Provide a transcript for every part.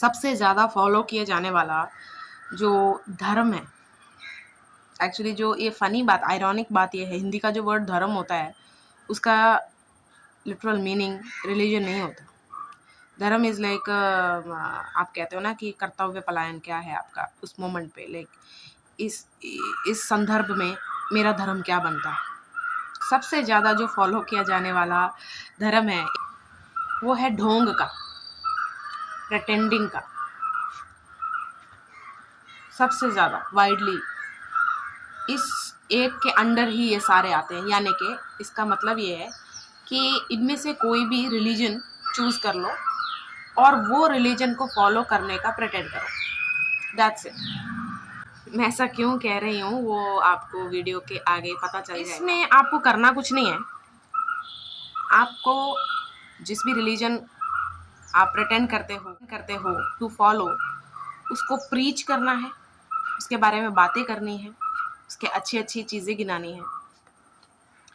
सबसे ज़्यादा फॉलो किया जाने वाला जो धर्म है, एक्चुअली जो ये फ़नी बात, आयरॉनिक बात ये है, हिंदी का जो वर्ड धर्म होता है उसका लिटरल मीनिंग रिलीजन नहीं होता। धर्म इज़ लाइक आप कहते हो ना कि कर्तव्य पलायन क्या है आपका उस मोमेंट पे, लाइक इस संदर्भ में मेरा धर्म क्या बनता है। सबसे ज़्यादा जो फॉलो किया जाने वाला धर्म है वो है ढोंग का, प्रिटेंडिंग का। सबसे ज़्यादा वाइडली इस एक के अंडर ही ये सारे आते हैं, यानी कि इसका मतलब ये है कि इनमें से कोई भी रिलीजन चूज़ कर लो और वो रिलीजन को फॉलो करने का प्रिटेंड करो, दैट्स इट। मैं ऐसा क्यों कह रही हूँ वो आपको वीडियो के आगे पता चल जाएगा। इसमें आपको करना कुछ नहीं है, आपको जिस भी रिलीजन आप प्रिटेंड करते हो टू फॉलो, उसको प्रीच करना है, उसके बारे में बातें करनी है, उसके अच्छी अच्छी चीज़ें गिनानी है,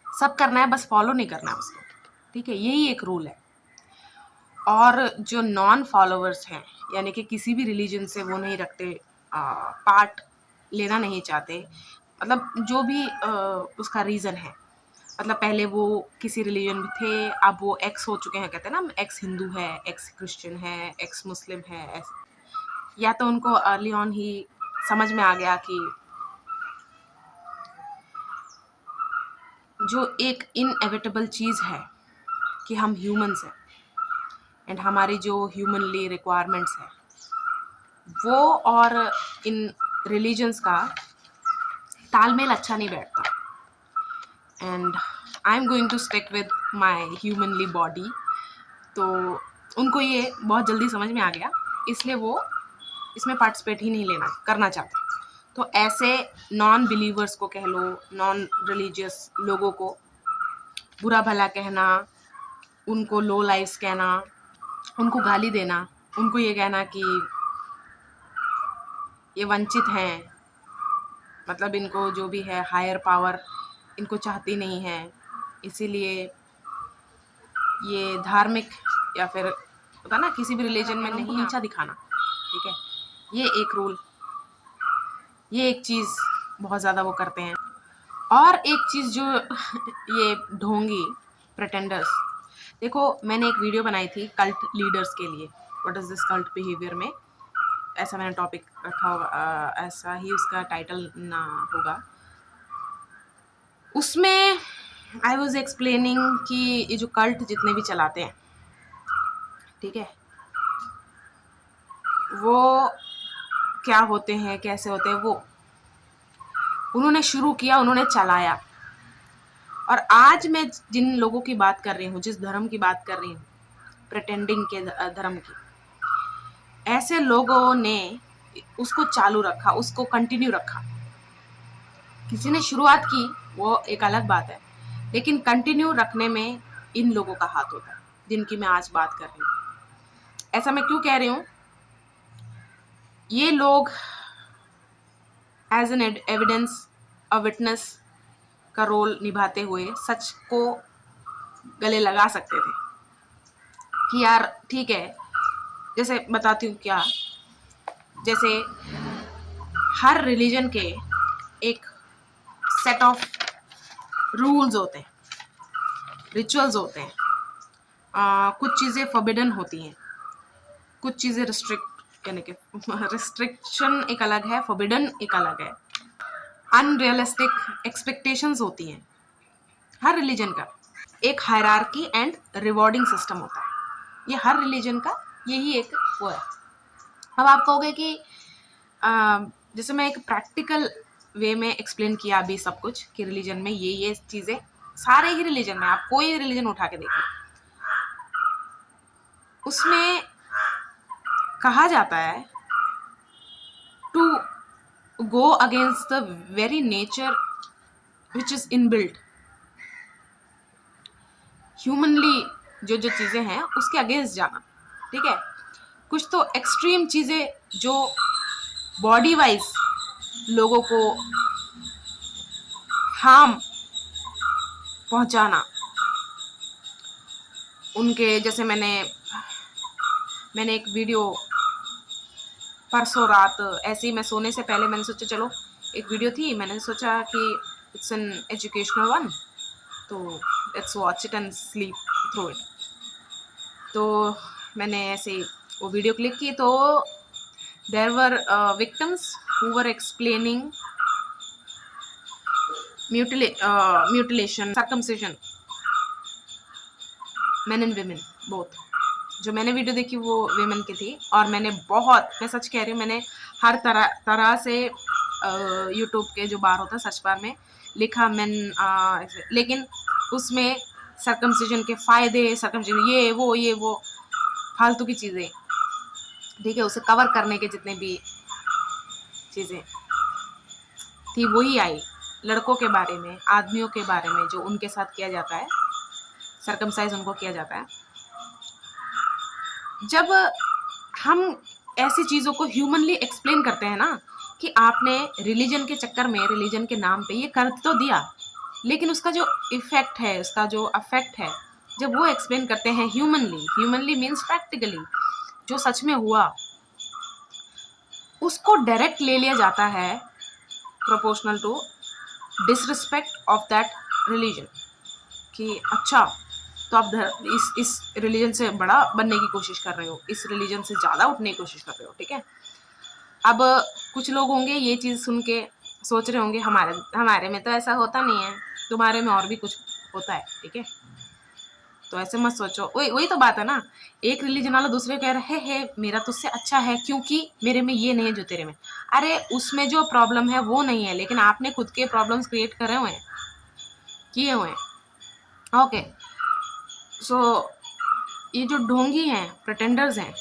सब करना है, बस फॉलो नहीं करना है उसको, ठीक है। यही एक रूल है। और जो नॉन फॉलोवर्स हैं, यानी कि किसी भी रिलीजन से वो नहीं रखते, पार्ट लेना नहीं चाहते, मतलब जो भी उसका रीज़न है, मतलब पहले वो किसी रिलीजन में थे, अब वो एक्स हो चुके हैं, कहते हैं ना एक्स हिंदू है, एक्स क्रिश्चियन है, एक्स मुस्लिम है, या तो उनको अर्ली ऑन ही समझ में आ गया कि जो एक इनएविटेबल चीज़ है कि हम ह्यूमंस हैं एंड हमारी जो ह्यूमनली रिक्वायरमेंट्स है वो और इन रिलीजन्स का तालमेल अच्छा नहीं बैठता, and I am going to stick with my humanly body. तो उनको ये बहुत जल्दी समझ में आ गया, इसलिए वो इसमें पार्टिसिपेट ही नहीं लेना करना चाहते। तो ऐसे नॉन बिलीवर्स को कह लो, नॉन रिलीजियस लोगों को बुरा भला कहना, उनको लो लाइफ्स कहना, उनको गाली देना, उनको ये कहना कि ये वंचित हैं, मतलब इनको जो भी है हायर पावर इनको चाहती नहीं है, इसीलिए ये धार्मिक या फिर होता ना किसी भी रिलीजन में नहीं नीचा दिखाना, ठीक है। ये एक रूल, ये एक चीज़ बहुत ज़्यादा वो करते हैं। और एक चीज़ जो ये ढोंगी प्रिटेंडर्स, देखो मैंने एक वीडियो बनाई थी कल्ट लीडर्स के लिए, what is this cult behaviour में, ऐसा मैंने टॉपिक रखा होगा, ऐसा ही उसका टाइटल ना होगा। उसमें आई वॉज एक्सप्लेनिंग कि ये जो कल्ट जितने भी चलाते हैं, ठीक है, वो क्या होते हैं, कैसे होते हैं, वो उन्होंने शुरू किया, उन्होंने चलाया। और आज मैं जिन लोगों की बात कर रही हूँ, जिस धर्म की बात कर रही हूँ, प्रिटेंडिंग के धर्म की, ऐसे लोगों ने उसको चालू रखा, उसको कंटिन्यू रखा। किसी ने शुरुआत की वो एक अलग बात है, लेकिन कंटिन्यू रखने में इन लोगों का हाथ होता है जिनकी मैं आज बात कर रही हूँ। ऐसा मैं क्यों कह रही हूँ, ये लोग as an evidence, a witness का रोल निभाते हुए सच को गले लगा सकते थे कि यार ठीक है। जैसे बताती हूँ क्या, जैसे हर रिलीजन के एक सेट ऑफ रूल्स होते हैं, रिचुअल्स होते हैं, कुछ चीज़ें फॉरबिडन होती हैं, कुछ चीज़ें रिस्ट्रिक्ट, यानी कि रिस्ट्रिक्शन एक अलग है, फॉरबिडन एक अलग है, अनरियलिस्टिक एक्सपेक्टेशंस होती हैं। हर रिलीजन का एक हायरार्की एंड रिवॉर्डिंग सिस्टम होता है, ये हर रिलीजन का यही एक वो है। अब आप कहोगे कि जैसे मैं एक प्रैक्टिकल वे में एक्सप्लेन किया अभी सब कुछ कि रिलीजन में ये चीज़ें, सारे ही रिलीजन में आप कोई रिलीजन उठा के देखिए, उसमें कहा जाता है to go against the very nature which is inbuilt. Humanly जो जो चीज़ें हैं उसके अगेंस्ट जाना, ठीक है। कुछ तो एक्सट्रीम चीज़ें जो बॉडी वाइज लोगों को हार्म पहुंचाना, उनके जैसे मैंने एक वीडियो परसों रात ऐसे ही मैं सोने से पहले मैंने सोचा चलो एक वीडियो थी, मैंने सोचा कि इट्स एन एजुकेशनल वन, तो let's watch it and sleep through it. तो मैंने ऐसे वो वीडियो क्लिक की, तो there were victims who were explaining mutilation, circumcision, men and women both. जो मैंने वीडियो देखी वो विमेन की थी, और मैंने बहुत, मैं सच कह रही हूँ, मैंने हर तरह से यूट्यूब के जो बार होता है सर्च बार में लिखा मैन, लेकिन उसमें सर्कमसिजन के फायदे, सर्कमसिजन ये वो फालतू की चीज़ें, ठीक है, उसे कवर करने के जितने भी चीज़ें थी वही आई। लड़कों के बारे में, आदमियों के बारे में जो उनके साथ किया जाता है, सर्कमसाइज उनको किया जाता है। जब हम ऐसी चीज़ों को ह्यूमनली एक्सप्लेन करते हैं ना, कि आपने रिलीजन के चक्कर में, रिलीजन के नाम पे ये कर तो दिया, लेकिन उसका जो इफेक्ट है, उसका जो अफेक्ट है, जब वो एक्सप्लेन करते हैं ह्यूमनली मीन्स प्रैक्टिकली, जो सच में हुआ, उसको डायरेक्ट ले लिया जाता है proportional to disrespect of that religion, कि अच्छा तो आप इस रिलीजन से बड़ा बनने की कोशिश कर रहे हो, इस रिलीजन से ज़्यादा उठने की कोशिश कर रहे हो, ठीक है। अब कुछ लोग होंगे ये चीज़ सुन के सोच रहे होंगे हमारे में तो ऐसा होता नहीं है, तुम्हारे में और भी कुछ होता है, ठीक है। तो ऐसे मत सोचो, वही तो बात है ना, एक रिलीजन वाला दूसरे को कह रहा है मेरा तो उससे अच्छा है क्योंकि मेरे में ये नहीं है जो तेरे में। अरे उसमें जो प्रॉब्लम है वो नहीं है, लेकिन आपने खुद के प्रॉब्लम्स क्रिएट करे हुए हैं, किए हुए हैं। ओके, सो ये जो ढोंगी हैं, प्रिटेंडर्स हैं,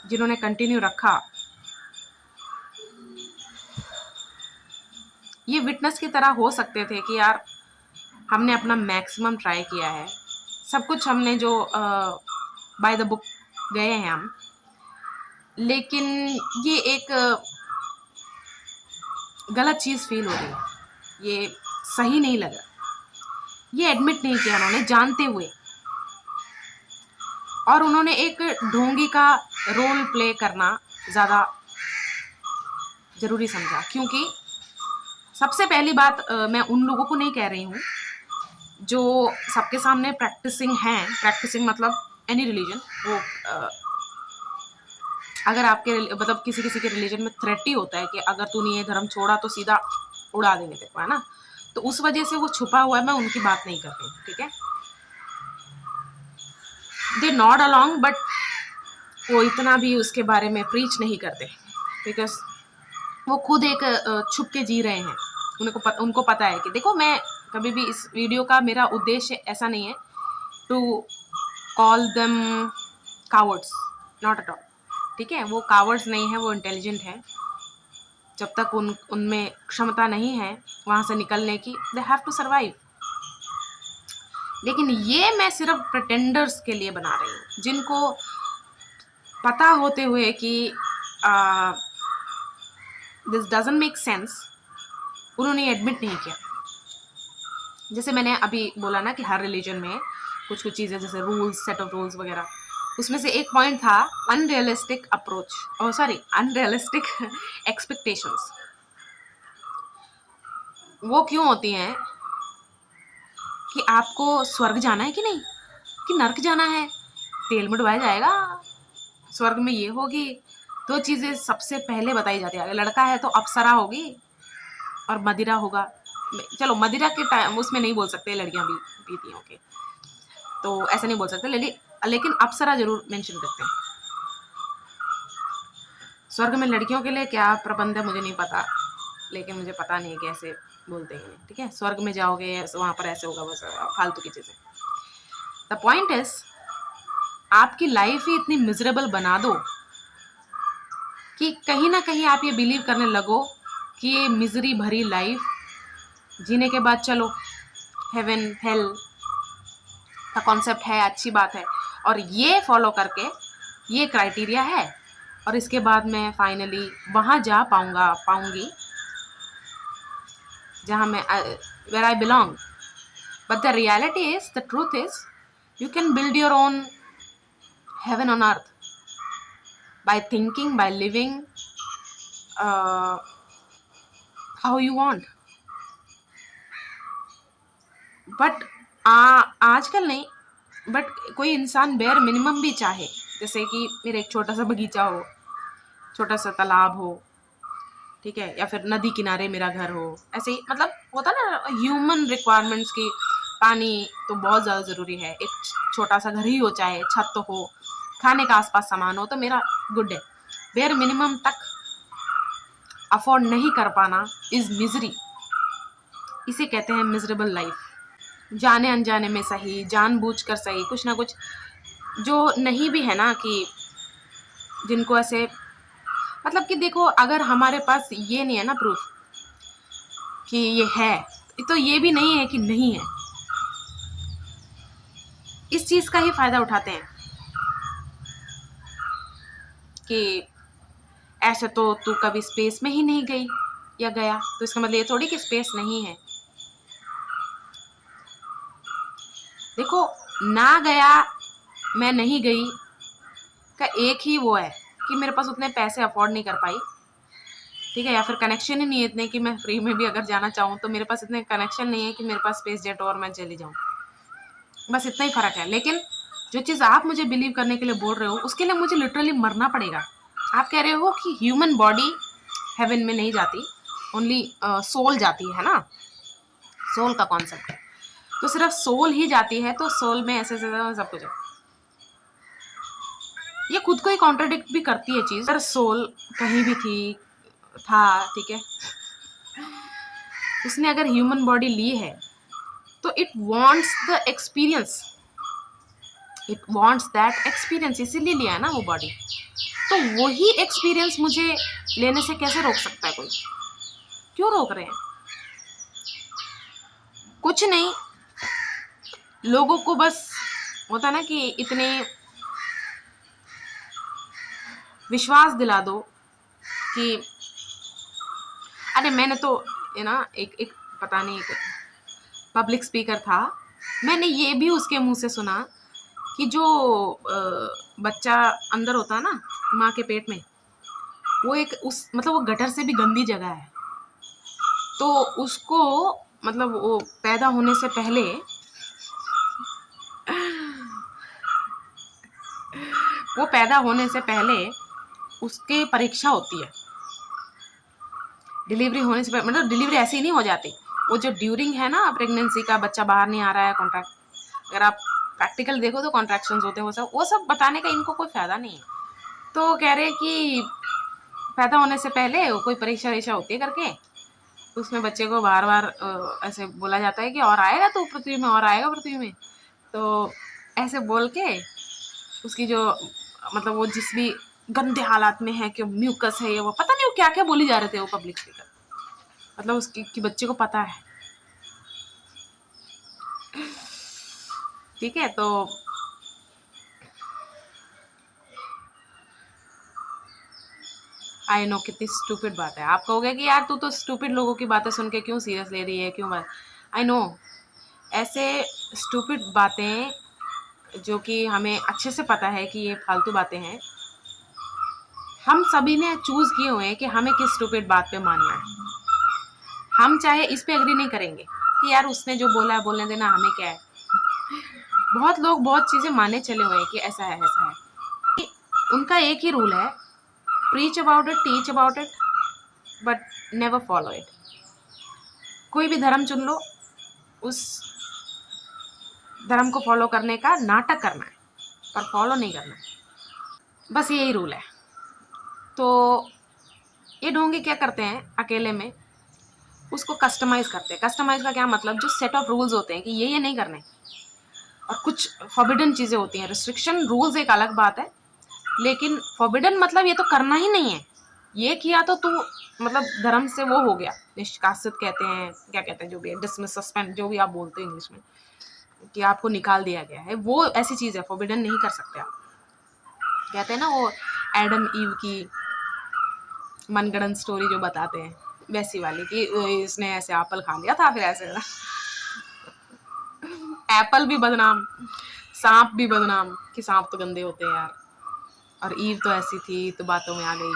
जिन्होंने कंटिन्यू रखा, ये विटनेस की तरह हो सकते थे कि यार हमने अपना मैक्सिमम ट्राई किया है, सब कुछ हमने जो बाय द बुक गए हैं हम, लेकिन ये एक गलत चीज़ फील हो रही है, ये सही नहीं लगा, ये एडमिट नहीं किया उन्होंने जानते हुए, और उन्होंने एक ढोंगी का रोल प्ले करना ज़्यादा ज़रूरी समझा। क्योंकि सबसे पहली बात, मैं उन लोगों को नहीं कह रही हूँ जो सबके सामने प्रैक्टिसिंग हैं, प्रैक्टिसिंग मतलब एनी रिलीजन, वो अगर आपके मतलब किसी के रिलीजन में थ्रेट ही होता है कि अगर तूने ये धर्म छोड़ा तो सीधा उड़ा देंगे तेरे को, है ना, तो उस वजह से वो छुपा हुआ है, मैं उनकी बात नहीं कर रही हूँ, ठीक है। दे नॉट अलोंग, बट वो इतना भी उसके बारे में प्रीच नहीं करते, बिकॉज वो खुद एक छुप के जी रहे हैं। उनको पता है कि देखो, मैं कभी भी इस वीडियो का मेरा उद्देश्य ऐसा नहीं है to call them cowards, not at all, ठीक है। वो कावर्ड्स नहीं है, वो इंटेलिजेंट है। जब तक उनमें क्षमता नहीं है वहाँ से निकलने की, दे हैव टू सर्वाइव। लेकिन ये मैं सिर्फ प्रिटेंडर्स के लिए बना रही हूँ, जिनको पता होते हुए कि दिस डजंट मेक सेंस, उन्होंने एडमिट नहीं किया। जैसे मैंने अभी बोला ना कि हर रिलीजन में कुछ कुछ चीज़ें, जैसे रूल्स, सेट ऑफ रूल्स वगैरह, उसमें से एक पॉइंट था अनरियलिस्टिक अप्रोच, और सॉरी अनरियलिस्टिक एक्सपेक्टेशंस। वो क्यों होती हैं कि आपको स्वर्ग जाना है कि नहीं, कि नर्क जाना है, तेल में डुबाया जाएगा, स्वर्ग में ये होगी, दो चीज़ें सबसे पहले बताई जाती है। लड़का है तो अप्सरा होगी और मदिरा होगा। चलो मदिरा के टाइम उसमें नहीं बोल सकते, लड़कियां भी पीती होंगी, तो ऐसा नहीं बोल सकते, लेकिन अप्सरा जरूर मेंशन करते हैं। स्वर्ग में लड़कियों के लिए क्या प्रबंध है मुझे नहीं पता, लेकिन मुझे पता नहीं है कि ऐसे बोलते हैं, ठीक है। स्वर्ग में जाओगे वहाँ पर ऐसे होगा, बस फालतू की चीज़ें। द पॉइंट इज, आपकी लाइफ ही इतनी मिजरेबल बना दो कि कहीं ना कहीं आप ये बिलीव करने लगो कि ये मिजरी भरी लाइफ जीने के बाद चलो हेवन हेल का कॉन्सेप्ट है, अच्छी बात है, और ये फॉलो करके ये क्राइटेरिया है, और इसके बाद मैं फाइनली वहाँ जा पाऊंगी जहाँ मैं where I belong. But the reality is, the truth is, you can build your own heaven on earth by thinking, by living how you want. But आजकल नहीं, बट कोई इंसान बेयर मिनिमम भी चाहे, जैसे कि मेरा एक छोटा सा बगीचा हो, छोटा सा तालाब हो, ठीक है, या फिर नदी किनारे मेरा घर हो, ऐसे ही मतलब होता ना ह्यूमन रिक्वायरमेंट्स की। पानी तो बहुत ज़्यादा ज़रूरी है, एक छोटा सा घर ही हो, चाहे छत तो हो, खाने का आसपास सामान हो, तो मेरा गुड है। बेयर मिनिमम तक अफोर्ड नहीं कर पाना इज मिजरी, इसे कहते हैं मिजरेबल लाइफ। जाने अनजाने में सही, जानबूझकर सही, कुछ ना कुछ जो नहीं भी है ना, कि जिनको ऐसे मतलब कि देखो, अगर हमारे पास ये नहीं है ना प्रूफ कि ये है, तो ये भी नहीं है कि नहीं है, इस चीज का ही फायदा उठाते हैं कि ऐसे तो तू कभी स्पेस में ही नहीं गई या गया, तो इसका मतलब ये थोड़ी कि स्पेस नहीं है। देखो, ना गया, मैं नहीं गई का एक ही वो है कि मेरे पास उतने पैसे अफोर्ड नहीं कर पाई, ठीक है, या फिर कनेक्शन ही नहीं है इतने कि मैं फ्री में भी अगर जाना चाहूँ तो मेरे पास इतने कनेक्शन नहीं है कि मेरे पास स्पेस जेट और मैं चली जाऊँ। बस इतना ही फर्क है। लेकिन जो चीज़ आप मुझे बिलीव करने के लिए बोल रहे हो, उसके लिए मुझे लिटरली मरना पड़ेगा। आप कह रहे हो कि ह्यूमन बॉडी हेवन में नहीं जाती, ओनली सोल जाती है ना, सोल का कॉन्सेप्ट है, तो सिर्फ सोल ही जाती है, तो सोल में ऐसे सब कुछ है। ये खुद को ही कॉन्ट्राडिक्ट भी करती है चीज। अगर सोल कहीं भी था, ठीक है, उसने अगर ह्यूमन बॉडी ली है तो it wants the experience, it wants that experience, इसीलिए लिया है ना वो बॉडी। तो वही एक्सपीरियंस मुझे लेने से कैसे रोक सकता है कोई? क्यों रोक रहे हैं? कुछ नहीं, लोगों को बस होता ना कि इतने विश्वास दिला दो कि अरे मैंने तो एक पता नहीं, एक पब्लिक स्पीकर था, मैंने ये भी उसके मुंह से सुना कि जो बच्चा अंदर होता है ना माँ के पेट में, वो एक मतलब वो गटर से भी गंदी जगह है, तो उसको मतलब वो पैदा होने से पहले उसके परीक्षा होती है। डिलीवरी होने से मतलब डिलीवरी ऐसे ही नहीं हो जाती, वो जो ड्यूरिंग है ना प्रेगनेंसी का, बच्चा बाहर नहीं आ रहा है, कॉन्ट्रैक्ट, अगर आप प्रैक्टिकल देखो तो कॉन्ट्रैक्शंस होते हैं, वो सब बताने का इनको कोई फायदा नहीं है। तो कह रहे कि पैदा होने से पहले कोई परीक्षा वरीक्षा होती है करके, उसमें बच्चे को बार बार ऐसे बोला जाता है कि और आएगा तो पृथ्वी में, और आएगा पृथ्वी में, तो ऐसे बोल के उसकी जो मतलब वो जिस भी गंदे हालात में है कि म्यूकस है, ये वो पता नहीं वो क्या क्या बोली जा रहे थे वो पब्लिक स्पीकर, मतलब उसकी कि बच्चे को पता है, ठीक है। तो आई नो कितनी स्टूपिड बात है, आप कहोगे कि यार तू तो स्टूपिड लोगों की बातें सुन के क्यों सीरियस ले रही है, क्यों बात, आई नो ऐसे स्टूपिड बातें जो कि हमें अच्छे से पता है कि ये फालतू बातें हैं, हम सभी ने चूज किए हुए हैं कि हमें किस स्टूपिड बात पे मानना है। हम चाहे इस पे एग्री नहीं करेंगे कि यार उसने जो बोला है बोलने देना, हमें क्या है। बहुत लोग बहुत चीजें माने चले हुए हैं कि ऐसा है ऐसा है, उनका एक ही रूल है, preach about it, teach about it, but never follow it. कोई भी धर्म चुन लो, उस धर्म को फॉलो करने का नाटक करना है, पर फॉलो नहीं करना है, बस यही रूल है। तो ये ढोंगी क्या करते हैं अकेले में, उसको कस्टमाइज करते हैं। कस्टमाइज का क्या मतलब, जो सेट ऑफ रूल्स होते हैं कि ये नहीं करने, और कुछ फॉरबिडन चीजें होती हैं। रिस्ट्रिक्शन रूल्स एक अलग बात है, लेकिन फॉरबिडन मतलब ये तो करना ही नहीं है, ये किया तो तू मतलब धर्म से वो हो गया, निष्कासित कहते हैं, क्या कहते हैं जो भी है, डिसमिस, सस्पेंड, जो भी आप बोलते हैं इंग्लिश में, कि आपको निकाल दिया गया है, वो ऐसी चीज है, फॉरबिडन नहीं कर सकते आप। कहते हैं ना वो एडम ईव की मनगढ़ंत स्टोरी जो बताते हैं, वैसी वाली कि इसने ऐसे एप्पल खा लिया था, फिर ऐसे एप्पल भी बदनाम, सांप भी बदनाम कि सांप तो गंदे होते हैं यार, और ईव तो ऐसी थी तो बातों में आ गई।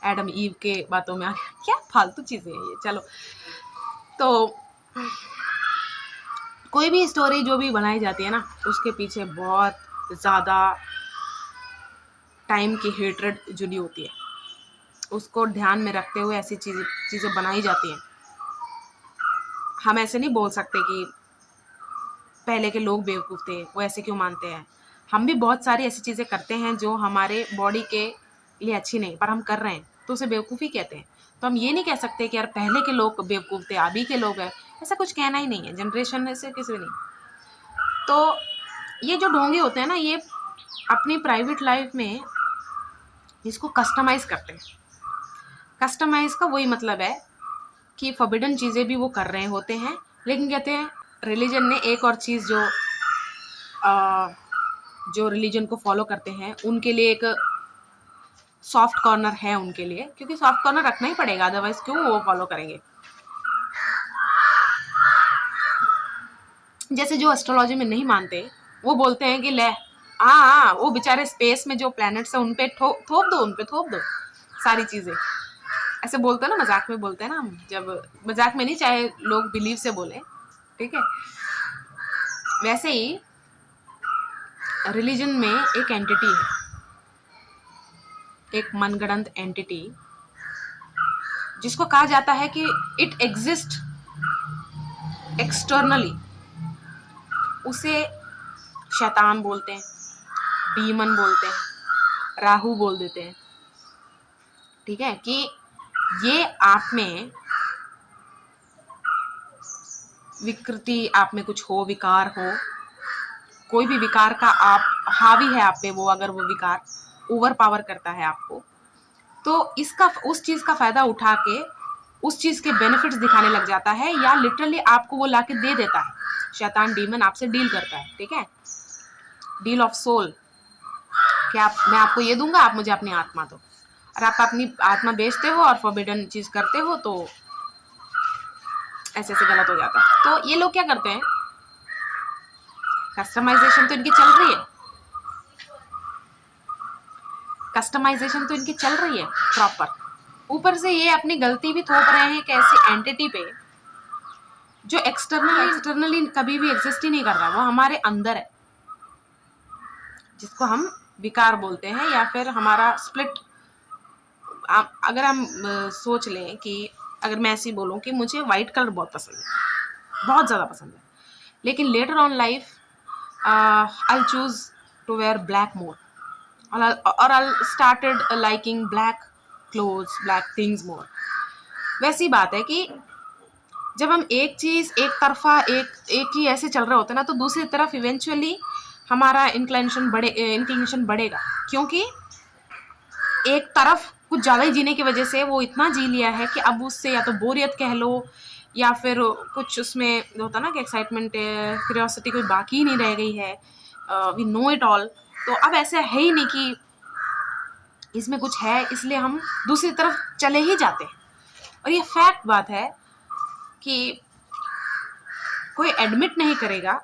एडम ईव के बातों में आ गया, क्या फालतू चीज़ें हैं ये। चलो, तो कोई भी स्टोरी जो भी बनाई जाती है ना, उसके पीछे बहुत ज़्यादा टाइम की हेट्रेड जुड़ी होती है, उसको ध्यान में रखते हुए ऐसी चीज़ें बनाई जाती हैं। हम ऐसे नहीं बोल सकते कि पहले के लोग बेवकूफ़ थे, वो ऐसे क्यों मानते हैं। हम भी बहुत सारी ऐसी चीज़ें करते हैं जो हमारे बॉडी के लिए अच्छी नहीं, पर हम कर रहे हैं, तो उसे बेवकूफ़ी कहते हैं। तो हम ये नहीं कह सकते कि यार पहले के लोग बेवकूफ़ थे, अभी के लोग हैं, ऐसा कुछ कहना ही नहीं है, जनरेशन में से किसी भी नहीं। तो ये जो ढोंगे होते हैं ना, ये अपनी प्राइवेट लाइफ में इसको कस्टमाइज़ करते हैं। कस्टमाइज़ का वही मतलब है कि फॉरबिडन चीज़ें भी वो कर रहे होते हैं, लेकिन कहते हैं रिलीजन ने एक और चीज़ जो रिलीजन को फॉलो करते हैं उनके लिए एक सॉफ्ट कॉर्नर है उनके लिए, क्योंकि सॉफ्ट कॉर्नर रखना ही पड़ेगा, अदरवाइज क्यों वो फॉलो करेंगे। जैसे जो एस्ट्रोलॉजी में नहीं मानते, वो बोलते हैं कि ले हाँ वो बेचारे स्पेस में जो प्लैनेट्स हैं उन पे थोप दो सारी चीज़ें। ऐसे बोलते हैं ना, मजाक में बोलते हैं ना हम, जब मजाक में नहीं, चाहे लोग बिलीव से बोले, ठीक है। वैसे ही रिलीजन में एक एंटिटी है, एक मनगढ़ंत एंटिटी, जिसको कहा जाता है कि इट एग्जिस्ट एक्सटर्नली, उसे शैतान बोलते हैं, डीमन बोलते हैं, राहु बोल देते हैं, ठीक है। कि ये आप में विकृति, आप में कुछ हो, विकार हो, कोई भी विकार का आप हावी है आप पे, वो अगर वो विकार ओवर पावर करता है आपको, तो इसका उस चीज़ का फ़ायदा उठा के उस चीज़ के बेनिफिट्स दिखाने लग जाता है, या लिटरली आपको वो लाके दे देता है। शैतान डीमन आपसे डील करता है, ठीक है, डील ऑफ सोल, कि मैं आपको ये दूंगा, आप मुझे अपनी आत्मा दो। और आप अपनी आत्मा बेचते हो और फॉरबिडन चीज़ करते हो, तो ऐसे गलत हो जाता है। तो ये लोग क्या करते हैं, कस्टमाइजेशन तो इनकी चल रही है, कस्टमाइजेशन तो इनकी चल रही है प्रॉपर, ऊपर से ये अपनी गलती भी थोप रहे हैं कैसी एंटिटी पे जो एक्सटर्नली कभी भी एग्जिस्ट ही नहीं कर रहा, वो हमारे अंदर है, जिसको हम विकार बोलते हैं, या फिर हमारा स्प्लिट। अगर हम सोच लें कि अगर मैं ऐसी बोलूं कि मुझे वाइट कलर बहुत पसंद है, बहुत ज़्यादा पसंद है, लेकिन later on life I choose to wear black more, और I started liking black clothes, black things more. वैसी बात है कि जब हम एक चीज़ एक तरफा एक ही ऐसे चल रहे होते हैं ना, तो दूसरी तरफ इवेंचुअली हमारा इंक्लिनेशन बढ़ेगा, क्योंकि एक तरफ कुछ ज़्यादा ही जीने की वजह से वो इतना जी लिया है कि अब उससे या तो बोरियत कह लो, या फिर कुछ उसमें होता ना कि एक्साइटमेंट, क्यूरियोसिटी कोई बाकी ही नहीं रह गई है, वी नो इट ऑल। तो अब ऐसा है ही नहीं कि इसमें कुछ है, इसलिए हम दूसरी तरफ चले ही जाते हैं। और ये फैक्ट बात है कि कोई एडमिट नहीं करेगा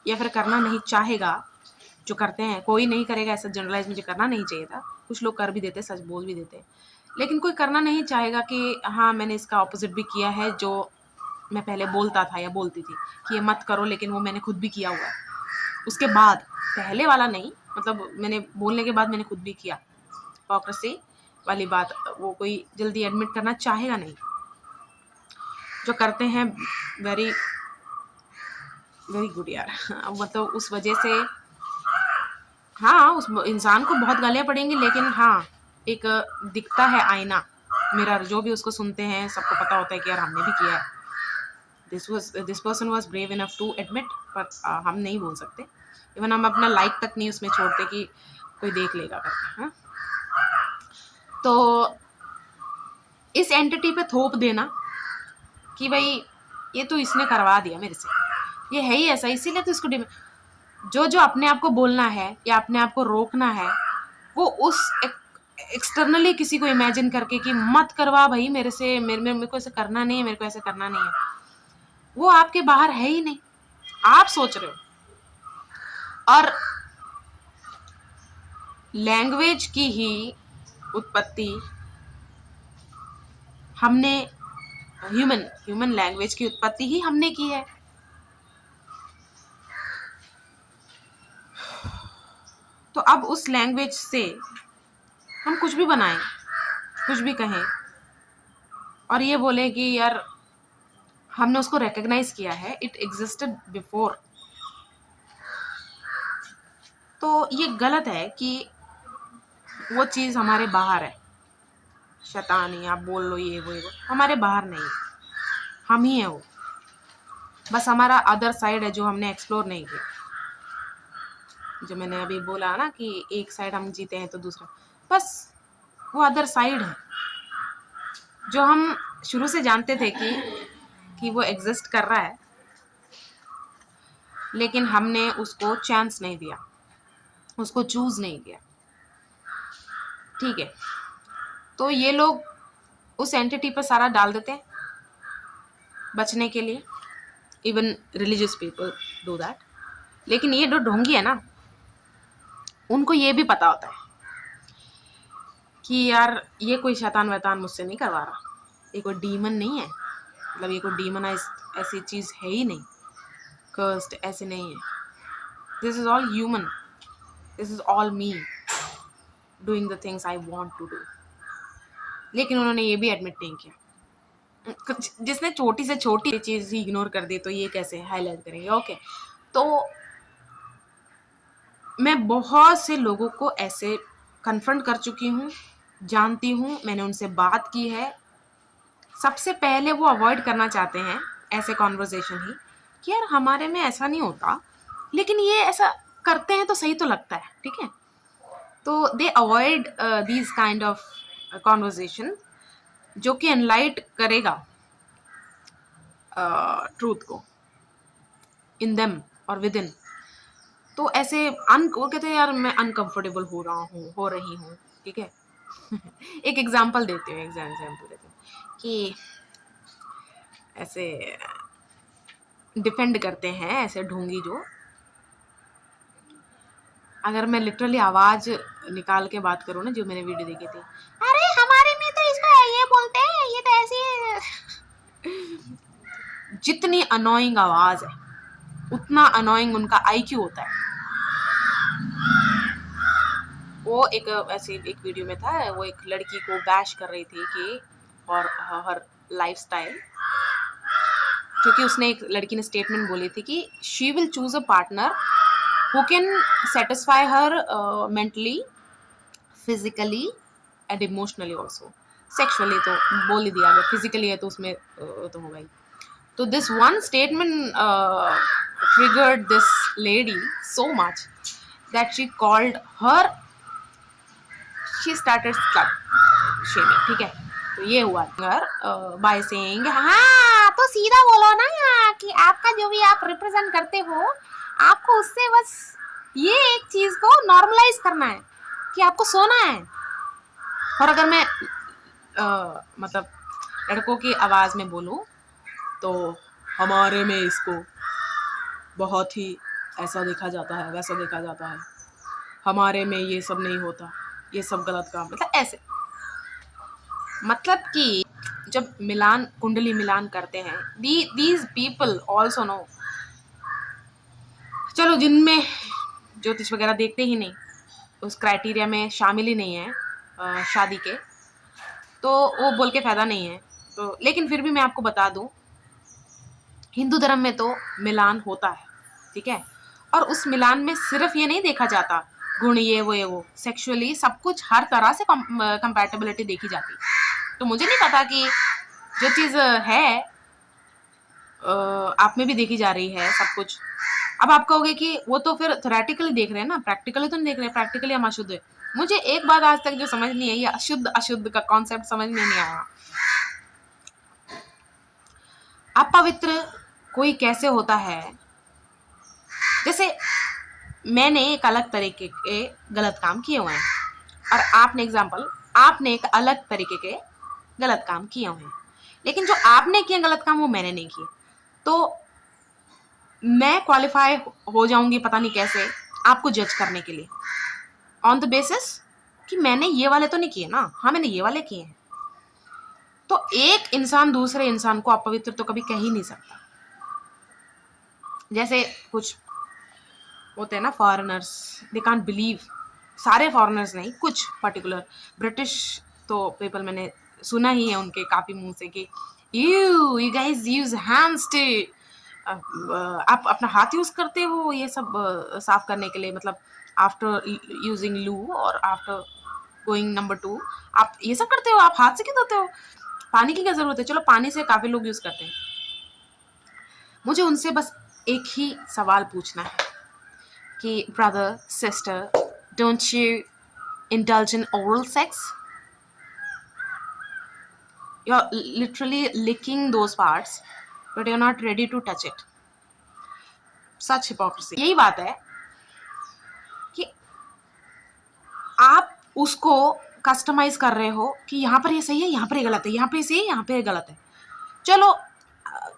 या फिर करना नहीं चाहेगा, जो करते हैं कोई नहीं करेगा, ऐसा जनरलाइज मुझे करना नहीं चाहिए था, कुछ लोग कर भी देते, सच बोल भी देते, लेकिन कोई करना नहीं चाहेगा कि हाँ मैंने इसका ऑपोजिट भी किया है, जो मैं पहले बोलता था या बोलती थी कि ये मत करो, लेकिन वो मैंने खुद भी किया हुआ है, उसके बाद, पहले वाला नहीं, मतलब मैंने बोलने के बाद मैंने खुद भी किया। हिपोक्रेसी वाली बात वो कोई जल्दी एडमिट करना चाहेगा नहीं, जो करते हैं वेरी वेरी गुड यार। मतलब उस वजह से हाँ उस इंसान को बहुत गालियाँ पड़ेंगी, लेकिन हाँ एक दिखता है आईना, मिरर, जो भी उसको सुनते हैं सबको पता होता है कि यार हमने भी किया है, this person was brave enough to admit, पर हम नहीं बोल सकते, इवन हम अपना लाइक तक नहीं उसमें छोड़ते कि कोई देख लेगा करके। हाँ, तो इस एंटिटी पे थोप देना कि भाई ये तो इसने करवा दिया मेरे से, ये है ही ऐसा, इसीलिए तो इसको जो अपने आप को बोलना है या अपने आप को रोकना है, वो उस एक्सटर्नली किसी को इमेजिन करके कि मत करवा भाई मेरे से, मेरे को ऐसे करना नहीं है, मेरे को ऐसे करना नहीं है, वो आपके बाहर है ही नहीं, आप सोच रहे हो। और लैंग्वेज की ही उत्पत्ति हमने ह्यूमन लैंग्वेज की उत्पत्ति ही हमने की है। तो अब उस लैंग्वेज से हम कुछ भी बनाएं, कुछ भी कहें और ये बोले कि यार हमने उसको रिकॉग्नाइज किया है, इट एग्जिस्टेड बिफोर, तो ये गलत है कि वो चीज़ हमारे बाहर है। शैतानी आप बोल लो, ये वो हमारे बाहर नहीं, हम ही है वो, बस हमारा अदर साइड है जो हमने एक्सप्लोर नहीं किया। जो मैंने अभी बोला ना कि एक साइड हम जीते हैं तो दूसरा, बस वो अदर साइड है जो हम शुरू से जानते थे कि वो एग्जिस्ट कर रहा है, लेकिन हमने उसको चांस नहीं दिया, उसको चूज नहीं किया। ठीक है, तो ये लोग उस एंटिटी पर सारा डाल देते हैं बचने के लिए। Even religious people do that. लेकिन ये जो ढोंगी है ना, उनको ये भी पता होता है कि यार ये कोई शैतान वैतान मुझसे नहीं करवा रहा, ये कोई डीमन नहीं है, मतलब ये कोई डीमनाइज ऐसी चीज़ है ही नहीं, कर्स्ड ऐसे नहीं है। This is all human, this is all me doing the things I want to do. लेकिन उन्होंने ये भी एडमिट नहीं किया। जिसने छोटी से छोटी चीज़ ही इग्नोर कर दी तो ये कैसे हाईलाइट करेंगे? ओके, तो मैं बहुत से लोगों को ऐसे कन्फ्रंट कर चुकी हूँ, जानती हूँ, मैंने उनसे बात की है। सबसे पहले वो अवॉइड करना चाहते हैं ऐसे कॉन्वर्जेशन ही कि यार हमारे में ऐसा नहीं होता, लेकिन ये ऐसा करते हैं तो सही तो लगता है, ठीक है। तो दे avoid these kind of conversation जो कि एनलाइट करेगा ट्रूथ को इन देम और विद इन। तो ऐसे वो कहते हैं यार मैं अनकंफर्टेबल हो रही हूँ, ठीक है। एक एग्जांपल देती हूँ कि ऐसे डिफेंड करते हैं ऐसे ढोंगी जो, अगर मैं लिटरली आवाज निकाल के बात करूँ ना, जो मैंने वीडियो देखी थी, अरे हमारे में तो इसको ये बोलते हैं, ये तो ऐसी जितनी अनोइंग आवाज है उतना अनोइंग उनका आईक्यू होता है। वो एक ऐसे एक वीडियो में था, वो एक लड़की को बैश कर रही थी कि और हर लाइफस्टाइल, क्योंकि उसने एक लड़की ने स्टेटमेंट बोली थी कि she will choose a partner who can satisfy her mentally, physically and emotionally also. Sexually तो बोल ही दिया, अगर फिजिकली है तो उसमें तो होगा ही। तो this one statement triggered this lady so much that she called her, she started slut shaming, ठीक है। तो ये हुआ बाय सेइंग हाँ तो सीधा बोलो ना कि आपका जो भी आप रिप्रेजेंट करते हो, आपको उससे बस ये एक चीज को नॉर्मलाइज करना है कि आपको सोना है। और अगर मैं मतलब लड़कों की आवाज में बोलूं तो हमारे में इसको बहुत ही ऐसा देखा जाता है, वैसा देखा जाता है, हमारे में ये सब नहीं होता, ये सब गलत काम, मतलब ऐसे, मतलब कि जब मिलान कुंडली मिलान करते हैं, दीज पीपल ऑल्सो नो, चलो जिनमें ज्योतिष वगैरह देखते ही नहीं, उस क्राइटेरिया में शामिल ही नहीं है शादी के, तो वो बोल के फायदा नहीं है। तो लेकिन फिर भी मैं आपको बता दूं, हिंदू धर्म में तो मिलान होता है, ठीक है। और उस मिलान में सिर्फ ये नहीं देखा जाता गुण ये वो, सेक्सुअली सब कुछ हर तरह से कंपैटिबिलिटी देखी जाती। तो मुझे नहीं पता कि जो चीज़ है आप में भी देखी जा रही है सब कुछ। अब आप कहोगे कि वो तो फिर थ्योरेटिकली देख रहे हैं ना, प्रैक्टिकली तो नहीं देख रहे, प्रैक्टिकली हम अशुद्ध है। मुझे एक बात आज तक जो समझ नहीं आई, अशुद्ध अशुद्ध का कॉन्सेप्ट समझ में नहीं आया। अपवित्र कोई कैसे होता है? जैसे मैंने एक अलग तरीके के गलत काम किए हुए हैं और आपने एक अलग तरीके के गलत काम किए हुए हैं, लेकिन जो आपने किए गलत काम वो मैंने नहीं किए, तो मैं क्वालिफाई हो जाऊंगी पता नहीं कैसे आपको जज करने के लिए ऑन द बेसिस कि मैंने ये वाले तो नहीं किए ना। हाँ मैंने ये वाले किए हैं, तो एक इंसान दूसरे इंसान को अपवित्र तो कभी कह ही नहीं सकता। जैसे कुछ होते हैं ना फॉरेनर्स, दे कांट बिलीव, सारे फॉरेनर्स नहीं, कुछ पर्टिकुलर ब्रिटिश तो पीपल मैंने सुना ही है उनके काफी मुंह से कि you guys use hands to, आप अपना हाथ यूज करते हो ये सब साफ करने के लिए, मतलब आफ्टर यूजिंग लू और आफ्टर गोइंग नंबर 2 आप ये सब करते हो, आप हाथ से क्यों धोते हो, पानी की क्या जरूरत है। चलो पानी से काफी लोग यूज करते हैं। मुझे उनसे बस एक ही सवाल पूछना है कि brother sister, don't you indulge in oral sex? You're literally licking those parts, but you're not ready to touch it. Such hypocrisy. यही बात है कि आप उसको कस्टमाइज कर रहे हो कि यहाँ पर ये सही है, यहाँ पर ये गलत है, यहाँ पे सही है, यहाँ पे ये गलत है। चलो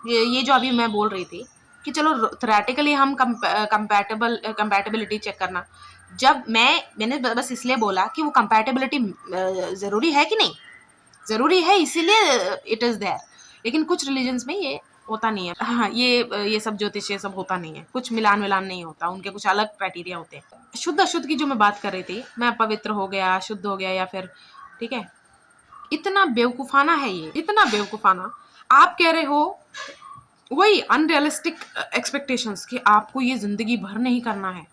ये जो अभी मैं बोल रही थी कि चलो थ्योरेटिकली हम कंपैटिबिलिटी चेक करना, जब मैंने बस इसलिए बोला कि वो कंपैटिबिलिटी जरूरी है कि नहीं, जरूरी है इसीलिए इट इज देयर, लेकिन कुछ रिलीजन्स में ये होता नहीं है। हाँ, ये सब ज्योतिष ये सब होता नहीं है, कुछ मिलान नहीं होता, उनके कुछ अलग क्राइटेरिया होते हैं। शुद्ध अशुद्ध की जो मैं बात कर रही थी, मैं पवित्र हो गया, शुद्ध हो गया, या फिर ठीक है, इतना बेवकूफाना है ये, इतना बेवकूफाना। आप कह रहे हो वही अनरियलिस्टिक एक्सपेक्टेशंस कि आपको ये जिंदगी भर नहीं करना है,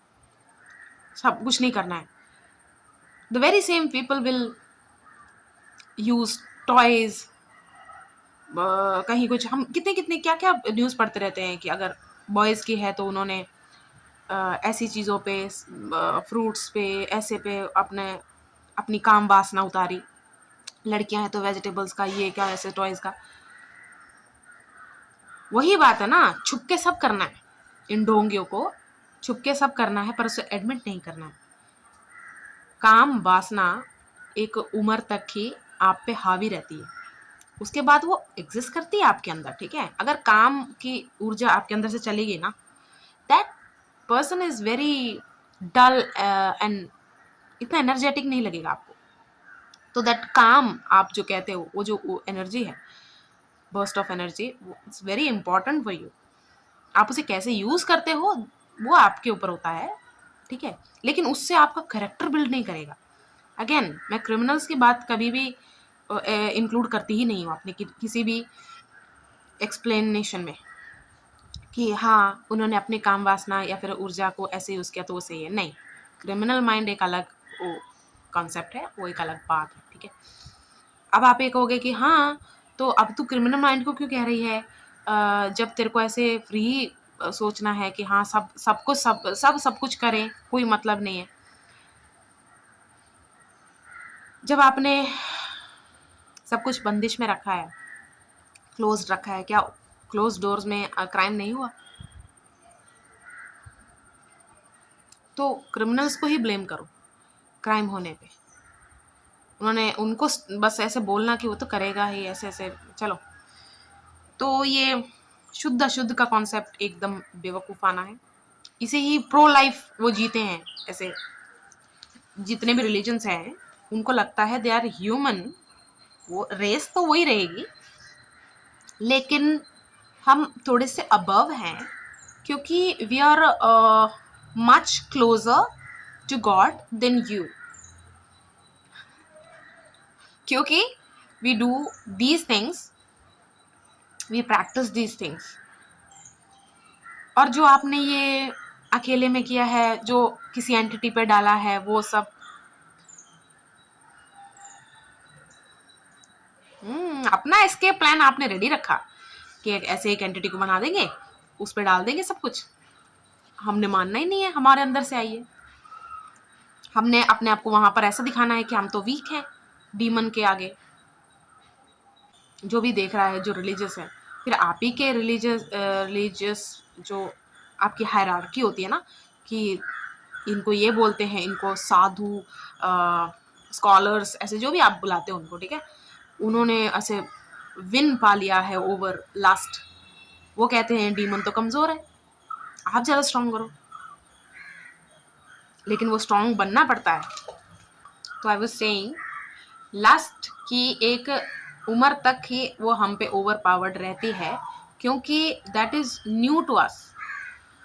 सब कुछ नहीं करना है। The very same people will use toys, कहीं कुछ, हम कितने कितने क्या क्या न्यूज़ पढ़ते रहते हैं कि अगर बॉयज़ की है तो उन्होंने ऐसी चीज़ों पे, फ्रूट्स पे, ऐसे पे अपनी काम वासना उतारी, लड़कियां हैं तो वेजिटेबल्स का, ये क्या ऐसे टॉयज का। वही बात है ना, छुप के सब करना है, इन ढोंगियों को छुप के सब करना है, पर उसे एडमिट नहीं करना है। काम वासना एक उम्र तक ही आप पे हावी रहती है, उसके बाद वो एग्जिस्ट करती है आपके अंदर, ठीक है। अगर काम की ऊर्जा आपके अंदर से चली गई ना, that person is very dull and इतना एनर्जेटिक नहीं लगेगा आपको। तो दैट काम आप जो कहते हो, वो जो एनर्जी है, burst of energy, it's very important for you. आप उसे कैसे यूज करते हो वो आपके ऊपर होता है, ठीक है, लेकिन उससे आपका कैरेक्टर बिल्ड नहीं करेगा। अगेन, मैं क्रिमिनल्स की बात कभी भी इंक्लूड करती ही नहीं हूँ अपने किसी भी एक्सप्लेनेशन में कि हाँ उन्होंने अपने काम वासना या फिर ऊर्जा को ऐसे यूज़ किया तो वो सही है, नहीं। क्रिमिनल माइंड एक अलग वो कॉन्सेप्ट है, वो एक अलग बात है, ठीक है। अब आप ये कहोगे कि हाँ तो अब तू क्रिमिनल माइंड को क्यों कह रही है, जब तेरे को ऐसे फ्री सोचना है कि हाँ सब कुछ करें, कोई मतलब नहीं है। जब आपने सब कुछ बंदिश में रखा है, क्लोज रखा है, क्या क्लोज डोर्स में क्राइम नहीं हुआ? तो क्रिमिनल्स को ही ब्लेम करो क्राइम होने पे। उन्होंने उनको बस ऐसे बोलना कि वो तो करेगा ही, ऐसे ऐसे चलो। तो ये शुद्ध अशुद्ध का कॉन्सेप्ट एकदम बेवकूफ़ाना है। इसे ही प्रो लाइफ वो जीते हैं, ऐसे जितने भी रिलीजन्स हैं उनको लगता है दे आर ह्यूमन, वो रेस तो वही रहेगी, लेकिन हम थोड़े से अबव हैं क्योंकि we are much closer to God than you, क्योंकि we do these things, we practise these things. और जो आपने ये अकेले में किया है, जो किसी एंटिटी पे डाला है, वो सब अपना एस्केप प्लान आपने रेडी रखा कि ऐसे एक एंटिटी को बना देंगे, उस पर डाल देंगे सब कुछ। हमने मानना ही नहीं है, हमारे अंदर से आई है। हमने अपने आप को वहां पर ऐसा दिखाना है कि हम तो वीक हैं डीमन के आगे। जो भी देख रहा है, जो रिलीजियस है, फिर आप ही के रिलीजियस जो आपकी हायरार्की होती है ना, कि इनको ये बोलते हैं, इनको साधु, स्कॉलर्स, ऐसे जो भी आप बुलाते हो उनको, ठीक है, उन्होंने ऐसे विन पा लिया है ओवर लास्ट। वो कहते हैं डीमन तो कमज़ोर है, आप ज़्यादा स्ट्रांग करो, लेकिन वो स्ट्रांग बनना पड़ता है। तो आई वाज सेइंग लास्ट की एक उम्र तक ही वो हम पे ओवर पावर्ड रहती है, क्योंकि that is new to us.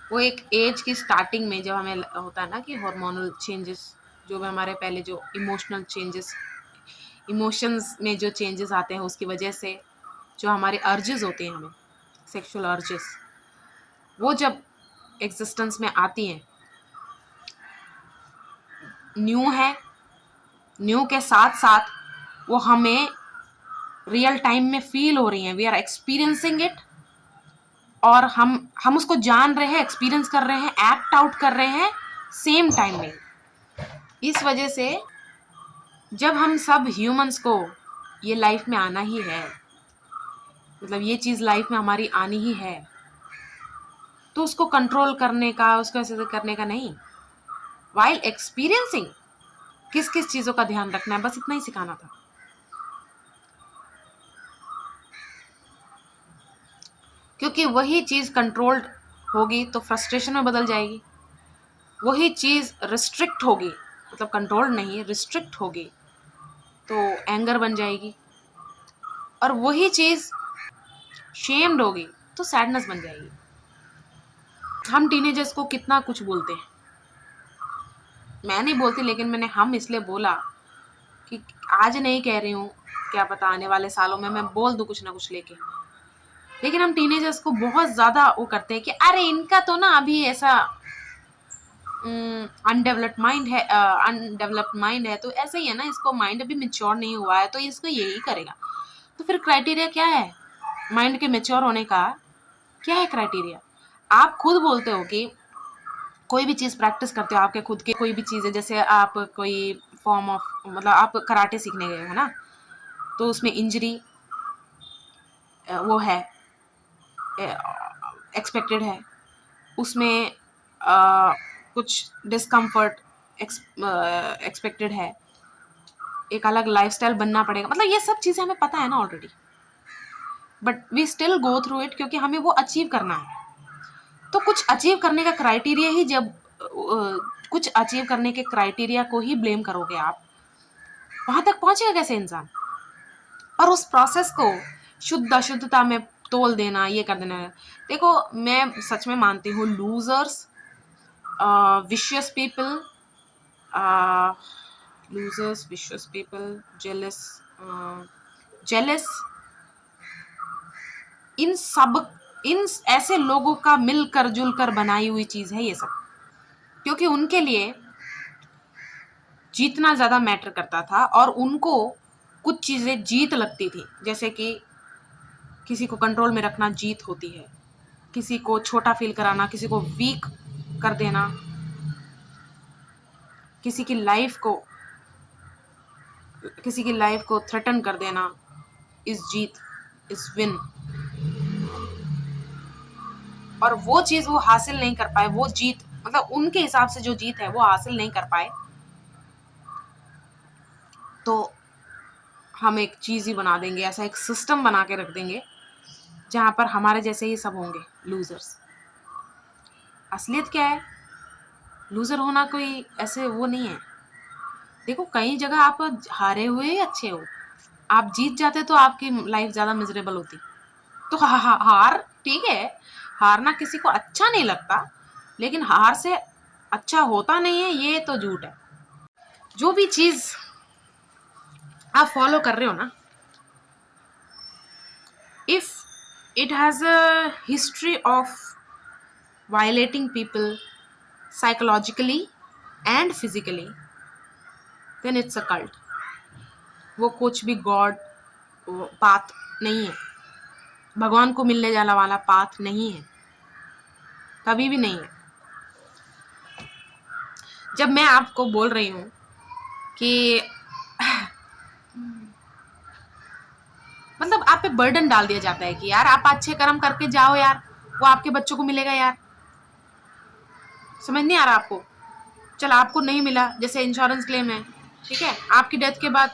वो एक एज की स्टार्टिंग में जब हमें होता है ना कि हार्मोनल चेंजेस, जो भी हमारे पहले जो इमोशनल चेंजेस, इमोशंस में जो चेंजेस आते हैं उसकी वजह से जो हमारे अर्जेस होते हैं, हमें सेक्सुअल अर्जेस, वो जब एग्जिस्टेंस में आती हैं, न्यू है, न्यू के साथ साथ वो हमें रियल टाइम में फील हो रही हैं, वी आर एक्सपीरियंसिंग इट, और हम उसको जान रहे हैं, एक्सपीरियंस कर रहे हैं, एक्ट आउट कर रहे हैं सेम टाइम में। इस वजह से जब हम सब ह्यूमंस को ये लाइफ में आना ही है, मतलब ये चीज़ लाइफ में हमारी आनी ही है, तो उसको कंट्रोल करने का, उसको ऐसे करने का नहीं, वाइल एक्सपीरियंसिंग किस किस चीज़ों का ध्यान रखना है, बस इतना ही सिखाना था। क्योंकि वही चीज़ कंट्रोल्ड होगी तो फ्रस्ट्रेशन में बदल जाएगी, वही चीज़ रिस्ट्रिक्ट होगी, मतलब कंट्रोल नहीं, रिस्ट्रिक्ट होगी तो एंगर बन जाएगी, और वही चीज़ शेम्ड होगी तो सैडनेस बन जाएगी। हम टीनेजर्स को कितना कुछ बोलते हैं, मैं नहीं बोलती, लेकिन मैंने हम इसलिए बोला कि आज नहीं कह रही हूँ, क्या पता आने वाले सालों में मैं बोल दूँ कुछ ना कुछ लेके, लेकिन हम टीनेजर्स को बहुत ज़्यादा वो करते हैं कि अरे इनका तो ना अभी ऐसा अनडेवलप्ड माइंड है, तो ऐसे ही है ना, इसको माइंड अभी मेच्योर नहीं हुआ है तो इसको यही करेगा। तो फिर क्राइटेरिया क्या है माइंड के मेच्योर होने का? क्या है क्राइटेरिया? आप खुद बोलते हो कि कोई भी चीज़ प्रैक्टिस करते हो, आपके खुद के कोई भी चीज़ है, जैसे आप कोई फॉर्म ऑफ, मतलब आप कराटे सीखने गए हो ना, तो उसमें इंजरी वो है, एक्सपेक्टेड है, उसमें कुछ डिस्कम्फर्ट एक्सपेक्टेड है, एक अलग लाइफस्टाइल बनना पड़ेगा, मतलब ये सब चीज़ें हमें पता है ना already, but we still go through it क्योंकि हमें वो अचीव करना है। तो कुछ अचीव करने का क्राइटेरिया ही, जब कुछ अचीव करने के क्राइटेरिया को ही ब्लेम करोगे आप, वहां तक पहुंचेगा कैसे इंसान? और उस प्रोसेस को शुद्ध अशुद्धता में तोल देना, ये कर देना। देखो मैं सच में मानती हूँ losers, vicious people, losers, vicious people, jealous, इन ऐसे लोगों का मिलकर जुलकर बनाई हुई चीज है ये सब, क्योंकि उनके लिए जीतना ज्यादा मैटर करता था, और उनको कुछ चीजें जीत लगती थी, जैसे कि किसी को कंट्रोल में रखना जीत होती है, किसी को छोटा फील कराना, किसी को वीक कर देना, किसी की लाइफ को थ्रेटन कर देना, इस जीत, इस विन। और वो चीज वो हासिल नहीं कर पाए, वो जीत, मतलब उनके हिसाब से जो जीत है वो हासिल नहीं कर पाए, तो हम एक चीज ही बना देंगे, ऐसा एक सिस्टम बना के रख देंगे जहां पर हमारे जैसे ही सब होंगे लूजर्स। असलियत क्या है? लूजर होना कोई ऐसे वो नहीं है। देखो कई जगह आप हारे हुए ही अच्छे हो, आप जीत जाते तो आपकी लाइफ ज्यादा मिजरेबल होती। तो हार ठीक है, हारना किसी को अच्छा नहीं लगता, लेकिन हार से अच्छा होता नहीं है, ये तो झूठ है। जो भी चीज आप फॉलो कर रहे हो ना, if it has a history of violating people psychologically and physically, then it's a cult. वो कुछ भी गॉड पाथ नहीं है, भगवान को मिलने जाने वाला पाथ नहीं है, कभी भी नहीं है। जब मैं आपको बोल रही हूँ कि मतलब आप पे बर्डन डाल दिया जाता है कि यार आप अच्छे कर्म करके जाओ यार, वो आपके बच्चों को मिलेगा यार, समझ नहीं आ रहा आपको? चल आपको नहीं मिला, जैसे इंश्योरेंस क्लेम है, ठीक है, आपकी डेथ के बाद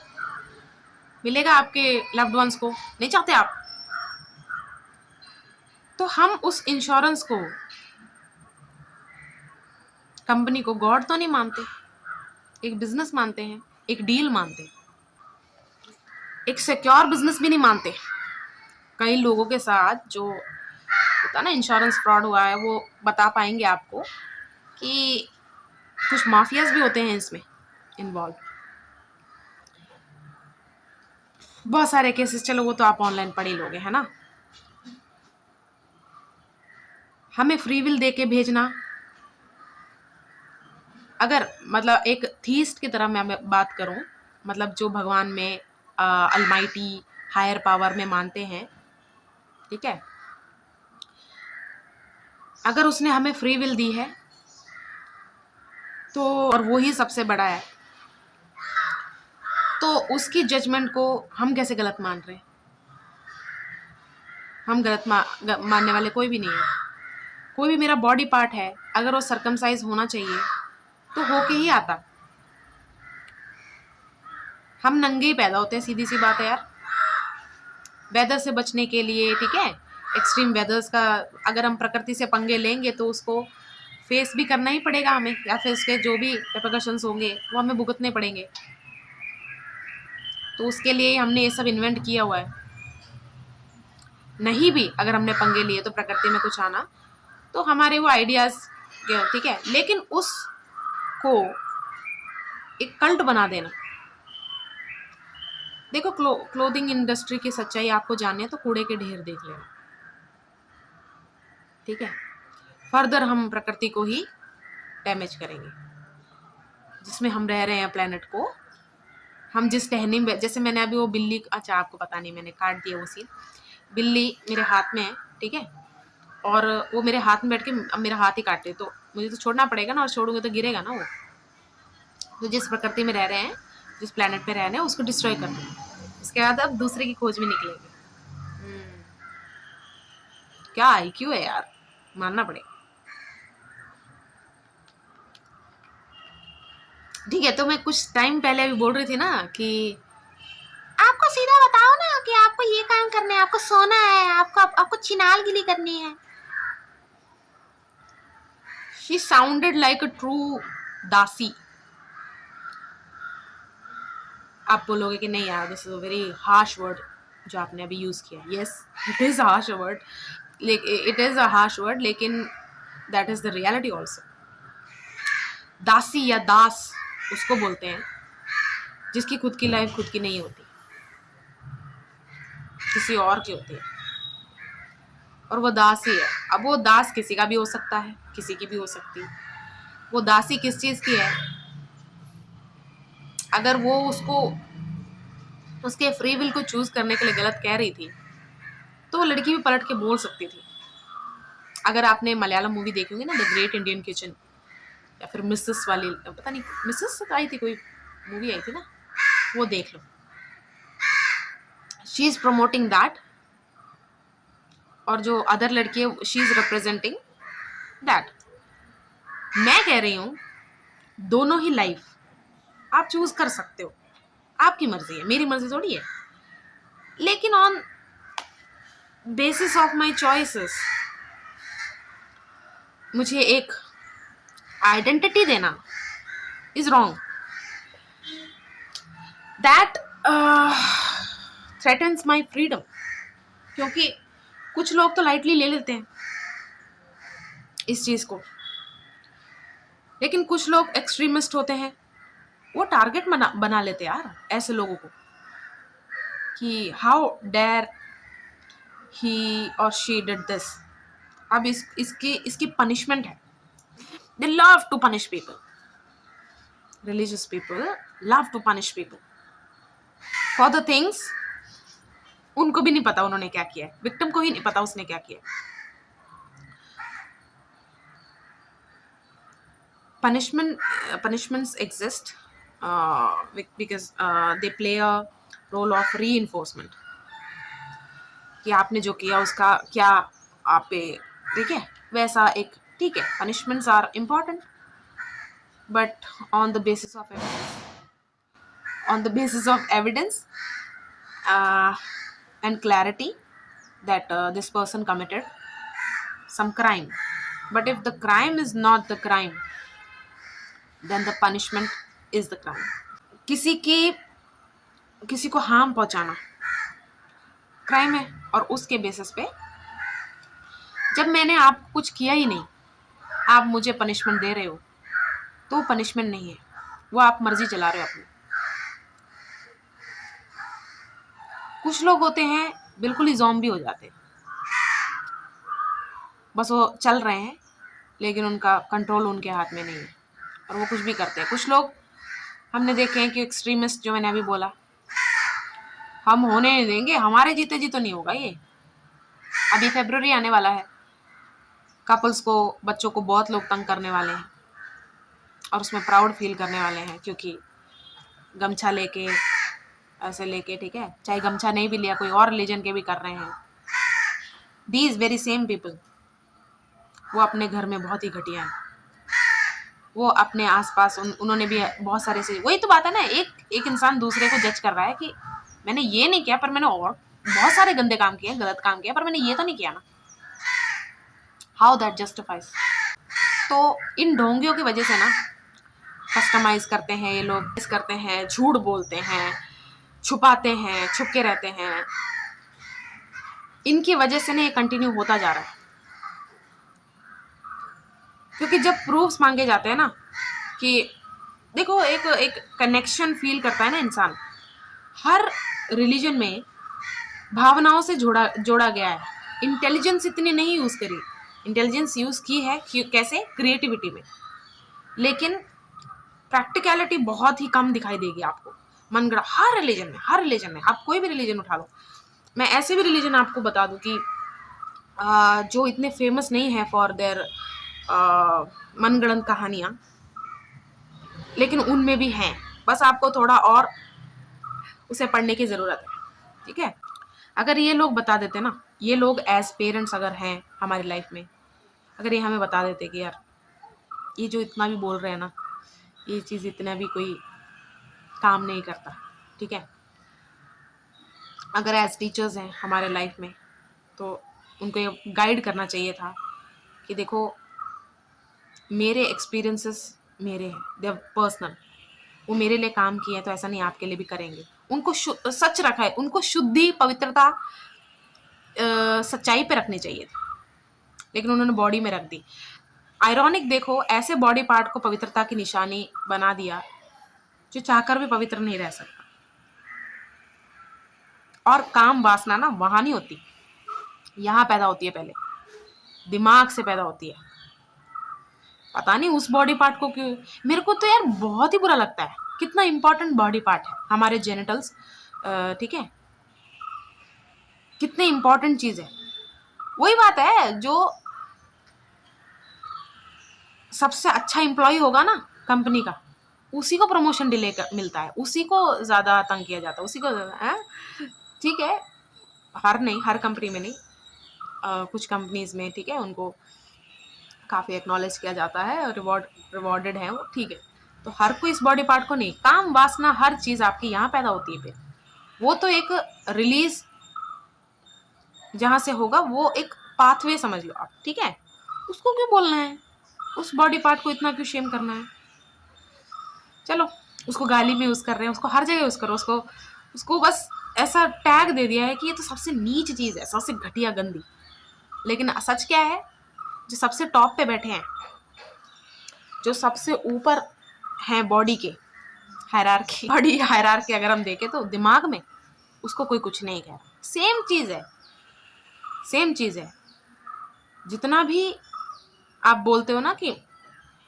मिलेगा आपके लव्ड वंस को, नहीं चाहते आप? तो हम उस इंश्योरेंस को, कंपनी को गॉड तो नहीं मानते, एक बिजनेस मानते हैं, एक डील मानते हैं। एक सिक्योर बिजनेस भी नहीं मानते। कई लोगों के साथ जो होता ना इंश्योरेंस फ्रॉड हुआ है, वो बता पाएंगे आपको कि कुछ माफियाज भी होते हैं इसमें इन्वॉल्व। बहुत सारे केसेस, चलो वो तो आप ऑनलाइन पढ़ ही लोगे, है ना। हमें फ्री विल दे के भेजना, अगर मतलब एक थीस्ट की तरह मैं बात करूं, मतलब जो भगवान में अलमाइटी हायर पावर में मानते हैं, ठीक है, अगर उसने हमें फ्री विल दी है तो, और वो ही सबसे बड़ा है, तो उसकी जजमेंट को हम कैसे गलत मान रहे हैं? हम गलत मानने वाले कोई भी नहीं है। कोई भी मेरा बॉडी पार्ट है, अगर वो सरकमसाइज होना चाहिए तो होके ही आता। हम नंगे ही पैदा होते हैं, सीधी सी बात है यार। वेदर से बचने के लिए, ठीक है, एक्सट्रीम वेदर्स का अगर हम प्रकृति से पंगे लेंगे तो उसको फेस भी करना ही पड़ेगा हमें, या फिर उसके जो भी रिपरकशंस होंगे वो हमें भुगतने पड़ेंगे। तो उसके लिए हमने ये सब इन्वेंट किया हुआ है। नहीं भी अगर हमने पंगे लिए तो प्रकृति में कुछ आना, तो हमारे वो आइडियाज, ठीक है, लेकिन उसको एक कल्ट बना देना। देखो क्लोथिंग इंडस्ट्री की सच्चाई आपको जाननी है तो कूड़े के ढेर देख लेना, ठीक है। फर्दर हम प्रकृति को ही डैमेज करेंगे, जिसमें हम रह रहे हैं प्लेनेट को। हम जिस टहनी में, जैसे मैंने अभी वो बिल्ली, अच्छा आपको पता नहीं, मैंने काट दिया वो सीन। बिल्ली मेरे हाथ में है, ठीक है, और वो मेरे हाथ में बैठ के अब मेरा हाथ ही काटे, तो मुझे तो छोड़ना पड़ेगा ना, और छोड़ूंगे तो गिरेगा ना वो। तो जिस प्रकृति में रह रहे हैं, जिस प्लेनेट पे रह रहे हैं, उसको डिस्ट्रॉय कर दो, उसके बाद अब दूसरे की खोज में निकलेंगे। क्या आईक्यू है यार, मानना पड़ेगा। ठीक है, तो मैं कुछ टाइम पहले अभी बोल रही थी ना कि आपको सीधा बताओ ना कि आपको ये काम करना है, आपको सोना है, आपको चिनालगिरी करनी है। She sounded like a true दासी। आप बोलोगे कि नहीं यार, this is a very harsh word जो आपने अभी यूज किया। Yes, it is harsh word, it is a harsh word, लेकिन that is the reality also. दासी या दास उसको बोलते हैं जिसकी खुद की लाइफ खुद की नहीं होती, किसी और की होती है, और वो दास ही है। अब वो दास किसी का भी हो सकता है, किसी की भी हो सकती है। वो दासी किस चीज की है? अगर वो उसको उसके फ्री विल को चूज करने के लिए गलत कह रही थी, तो वो लड़की भी पलट के बोल सकती थी। अगर आपने मलयालम मूवी देखी होगी ना, द ग्रेट इंडियन किचन, या फिर मिसेस वाली, पता नहीं मिसेस आई थी, कोई मूवी आई थी ना, वो देख लो। शी इज प्रमोटिंग दैट, और जो अदर लड़की है शी इज रिप्रेजेंटिंग दैट। मैं कह रही हूँ दोनों ही लाइफ आप चूज कर सकते हो, आपकी मर्जी है, मेरी मर्जी थोड़ी है। लेकिन on basis of my choices मुझे एक आइडेंटिटी देना is wrong. That threatens my freedom. क्योंकि कुछ लोग तो लाइटली ले लेते हैं इस चीज को, लेकिन कुछ लोग एक्सट्रीमिस्ट होते हैं, वो टारगेट बना लेते हैं यार ऐसे लोगों को, कि हाउ डेयर ही और शी डिड दिस। अब इसकी पनिशमेंट है। They love to punish people, religious people love to punish people for the things उनको भी नहीं पता उन्होंने क्या किया है, विक्टिम को ही नहीं पता उसने क्या किया। Punishments exist because they play a role of reinforcement, कि आपने जो किया उसका क्या आप पे, ठीक है, वैसा एक, ठीक है, punishments are important, but on the basis of evidence, on the basis of evidence and clarity that this person committed some crime. But if the crime is not the crime, then the punishment is the crime. किसी की किसी को harm पहुंचाना crime है। और उसके basis पे जब मैंने आपको कुछ किया ही नहीं, आप मुझे पनिशमेंट दे रहे हो, तो वो पनिशमेंट नहीं है, वो आप मर्जी चला रहे हो अपनी। कुछ लोग होते हैं बिल्कुल ही ज़ॉम्बी हो जाते हैं, बस वो चल रहे हैं लेकिन उनका कंट्रोल उनके हाथ में नहीं है और वो कुछ भी करते हैं। कुछ लोग हमने देखे हैं कि एक्सट्रीमिस्ट, जो मैंने अभी बोला, हम होने नहीं देंगे, हमारे जीते जी तो नहीं होगा ये। अभी फरवरी आने वाला है, कपल्स को, बच्चों को बहुत लोग तंग करने वाले हैं और उसमें प्राउड फील करने वाले हैं, क्योंकि गमछा लेके, ऐसे लेके, ठीक है, चाहे गमछा नहीं भी लिया, कोई और रिलीजन के भी कर रहे हैं। दीज वेरी सेम पीपल, वो अपने घर में बहुत ही घटिया है। वो अपने आसपास उन्होंने भी बहुत सारे से, वही तो बात है ना, एक इंसान दूसरे को जज कर रहा है कि मैंने ये नहीं किया पर मैंने और बहुत सारे गंदे काम किए, गलत काम किया, पर मैंने ये तो नहीं किया ना। How that justifies. तो इन ढोंगियों की वजह से ना कस्टमाइज करते हैं ये लोग, इस करते हैं, झूठ बोलते हैं, छुपाते हैं, छुपके रहते हैं। इनकी वजह से ना ये कंटिन्यू होता जा रहा है, क्योंकि जब प्रूफ्स मांगे जाते हैं ना कि देखो, एक कनेक्शन फील करता है ना इंसान। हर रिलीजन में भावनाओं से जोड़ा गया है। इंटेलिजेंस इतनी नहीं यूज करी, इंटेलिजेंस यूज की है कैसे, क्रिएटिविटी में, लेकिन प्रैक्टिकलिटी बहुत ही कम दिखाई देगी आपको। मनगढ़ा हर रिलीजन में आप कोई भी रिलीजन उठा लो। मैं ऐसे भी रिलीजन आपको बता दूं कि जो इतने फेमस नहीं है फॉर देयर मनगढ़ंत कहानियां, लेकिन उनमें भी हैं, बस आपको थोड़ा और उसे पढ़ने की ज़रूरत है, ठीक है। अगर ये लोग बता देते ना, ये लोग एज पेरेंट्स अगर हैं हमारी लाइफ में, अगर ये हमें बता देते कि यार ये जो इतना भी बोल रहे हैं ना, ये चीज़ इतना भी कोई काम नहीं करता, ठीक है। अगर एज टीचर्स हैं हमारे लाइफ में, तो उनको ये गाइड करना चाहिए था कि देखो, मेरे एक्सपीरियंसेस मेरे हैं, दे आर पर्सनल, वो मेरे लिए काम किए हैं तो ऐसा नहीं आपके लिए भी करेंगे। उनको सच रखा है, उनको शुद्धि, पवित्रता, सच्चाई पे रखनी चाहिए थी, लेकिन उन्होंने बॉडी में रख दी। आयरॉनिक देखो, ऐसे बॉडी पार्ट को पवित्रता की निशानी बना दिया जो चाहकर भी पवित्र नहीं रह सकता। और काम वासना ना वहां नहीं होती, यहाँ पैदा होती है, पहले दिमाग से पैदा होती है। पता नहीं उस बॉडी पार्ट को क्यों, मेरे को तो यार बहुत ही बुरा लगता है, कितना इंपॉर्टेंट बॉडी पार्ट है हमारे जेनिटल्स, ठीक है, कितने इंपॉर्टेंट चीज है। वही बात है, जो सबसे अच्छा एम्प्लॉय होगा ना कंपनी का, उसी को प्रमोशन डिले मिलता है, उसी को ज्यादा तंग किया जाता है, उसी को, ठीक है। हर नहीं, हर कंपनी में नहीं, कुछ कंपनीज में, ठीक है, उनको काफ़ी एक्नॉलेज किया जाता है और रिवॉर्डेड है वो, ठीक है। तो हर कोई इस बॉडी पार्ट को नहीं, काम वासना हर चीज़ आपकी यहाँ पैदा होती है। फिर वो तो एक रिलीज जहाँ से होगा, वो एक पाथवे समझ लो आप, ठीक है। उसको क्यों बोलना है, उस बॉडी पार्ट को इतना क्यों शेम करना है। चलो, उसको गाली में यूज़ कर रहे हैं, उसको हर जगह यूज़ करो, उसको बस ऐसा टैग दे दिया है कि ये तो सबसे नीच चीज़ है, सबसे घटिया, गंदी। लेकिन सच क्या है, जो सबसे टॉप पे बैठे हैं, जो सबसे ऊपर हैं बॉडी के हायरार्की, बॉडी हायरार्की अगर हम देखें तो दिमाग में, उसको कोई कुछ नहीं कह रहा। सेम चीज़ है, सेम चीज़ है। जितना भी आप बोलते हो ना कि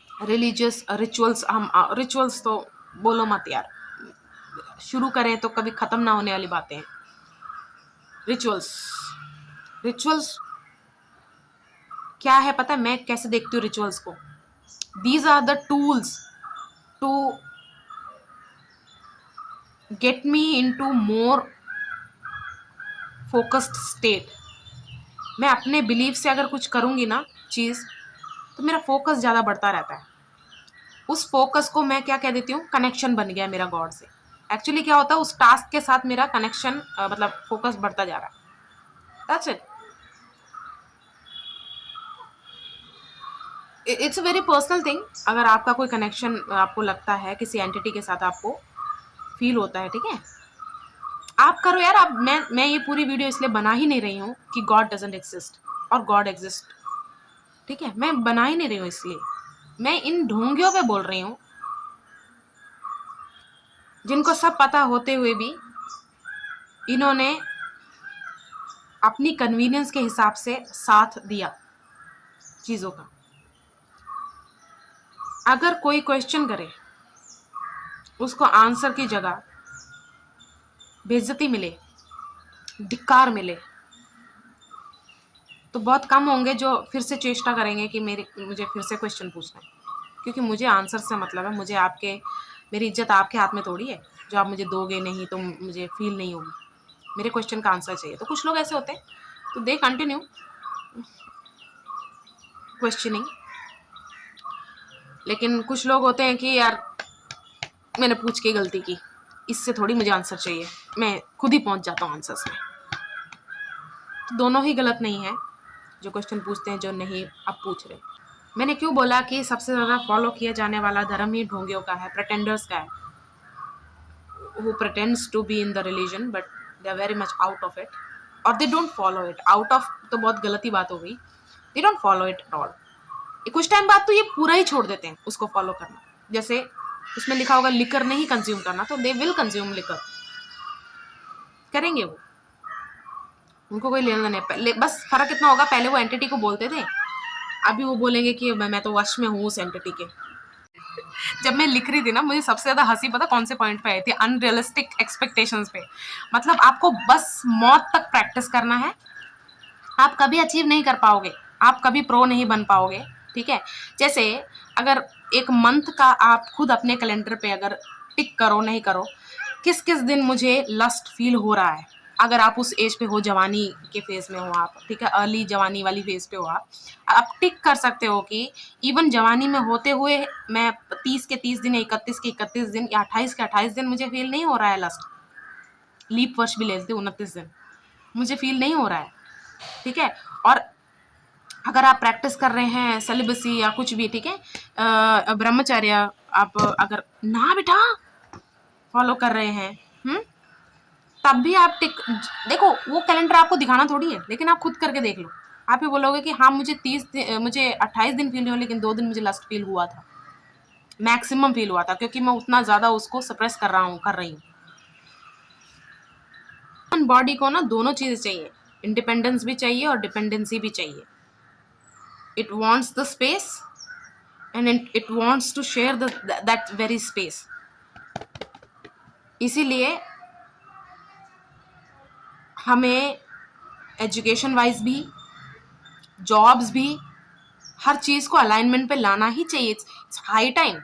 रिलीजियस रिचुअल्स, हम रिचुअल्स तो बोलो मत यार, शुरू करें तो कभी ख़त्म ना होने वाली बातें हैं। रिचुअल्स, रिचुअल्स क्या है पता है, मैं कैसे देखती हूँ रिचुअल्स को, these are the tools to get me into more focused state. मैं अपने बिलीफ से अगर कुछ करूँगी ना चीज़, तो मेरा फोकस ज़्यादा बढ़ता रहता है। उस फोकस को मैं क्या कह देती हूँ, कनेक्शन बन गया मेरा गॉड से। एक्चुअली क्या होता है, उस टास्क के साथ मेरा कनेक्शन, मतलब फोकस बढ़ता जा रहा है। That's it. It's a very personal thing. अगर आपका कोई कनेक्शन आपको लगता है किसी एंटिटी के साथ, आपको फील होता है, ठीक है, आप करो यार। आप मैं ये पूरी वीडियो इसलिए बना ही नहीं रही हूँ कि गॉड डजंट एग्जिस्ट और गॉड एग्जिस्ट, ठीक है। मैं बना ही नहीं रही हूँ इसलिए, मैं इन ढोंगियों पे बोल रही हूँ जिनको सब पता होते हुए भी इन्होंने अपनी कन्वीनियंस के हिसाब से साथ दिया चीज़ों का। अगर कोई क्वेश्चन करे, उसको आंसर की जगह बेइज्जती मिले, धिक्कार मिले, तो बहुत कम होंगे जो फिर से चेष्टा करेंगे कि मुझे फिर से क्वेश्चन पूछना है। क्योंकि मुझे आंसर से मतलब है, मुझे आपके, मेरी इज्जत आपके हाथ में थोड़ी है। जो आप मुझे दोगे नहीं तो मुझे फील नहीं होगी। मेरे क्वेश्चन का आंसर चाहिए। तो कुछ लोग ऐसे होते हैं तो दे कंटिन्यू क्वेश्चनिंग, लेकिन कुछ लोग होते हैं कि यार मैंने पूछ के गलती की, इससे थोड़ी मुझे आंसर चाहिए, मैं खुद ही पहुंच जाता हूँ आंसर्स में। तो दोनों ही गलत नहीं है, जो क्वेश्चन पूछते हैं, जो नहीं आप पूछ रहे। मैंने क्यों बोला कि सबसे ज़्यादा फॉलो किया जाने वाला धर्म ही ढोंगियों का है, प्रेटेंडर्स का है, who pretends to be in the religion but they are very much out of it, or they don't follow it. Out of तो बहुत गलत ही बात हो गई, they don't follow it at all. कुछ टाइम बाद तो ये पूरा ही छोड़ देते हैं उसको फॉलो करना। जैसे उसमें लिखा होगा लिकर नहीं कंज्यूम करना, तो दे विल कंज्यूम लिकर, करेंगे वो, उनको कोई लेना नहीं। पहले बस फर्क इतना होगा, पहले वो एंटिटी को बोलते थे, अभी वो बोलेंगे कि मैं तो वश में हूँ उस एंटिटी के। जब मैं लिख रही थी ना, मुझे सबसे ज्यादा हंसी पता कौन से पॉइंट पे आई थी? अनरियलिस्टिक एक्सपेक्टेशंस पे। मतलब आपको बस मौत तक प्रैक्टिस करना है, आप कभी अचीव नहीं कर पाओगे, आप कभी प्रो नहीं बन पाओगे, ठीक है। जैसे अगर एक मंथ का आप खुद अपने कैलेंडर पे अगर टिक करो, नहीं करो, किस किस दिन मुझे लस्ट फील हो रहा है, अगर आप उस एज पे हो, जवानी के फेज में हो आप, ठीक है, अर्ली जवानी वाली फेज पे हो आप टिक कर सकते हो कि इवन जवानी में होते हुए मैं 30 के 30 दिन, 31 के 31 दिन या 28 के 28 दिन मुझे फील नहीं हो रहा है लस्ट। लीप वर्ष भी ले लेते 29 दिन, मुझे फील नहीं हो रहा है, ठीक है। और अगर आप प्रैक्टिस कर रहे हैं सेलिबसी या कुछ भी, ठीक है, ब्रह्मचर्य आप अगर ना बेटा फॉलो कर रहे हैं, तब भी आप टिक, देखो वो कैलेंडर आपको दिखाना थोड़ी है, लेकिन आप खुद करके देख लो। आप ही बोलोगे कि हाँ मुझे 28 दिन फील हुआ, लेकिन 2 दिन मुझे लस्ट फील हुआ था, मैक्सिमम फील हुआ था, क्योंकि मैं उतना ज्यादा उसको सप्रेस कर रही हूँ। बॉडी को ना दोनों चीजें चाहिए, इंडिपेंडेंस भी चाहिए और डिपेंडेंसी भी चाहिए। It wants the space and it wants to share that very space. इसीलिए हमें एजुकेशन वाइज भी, जॉब्स भी, हर चीज को अलाइनमेंट पे लाना ही चाहिए। इट्स हाई टाइम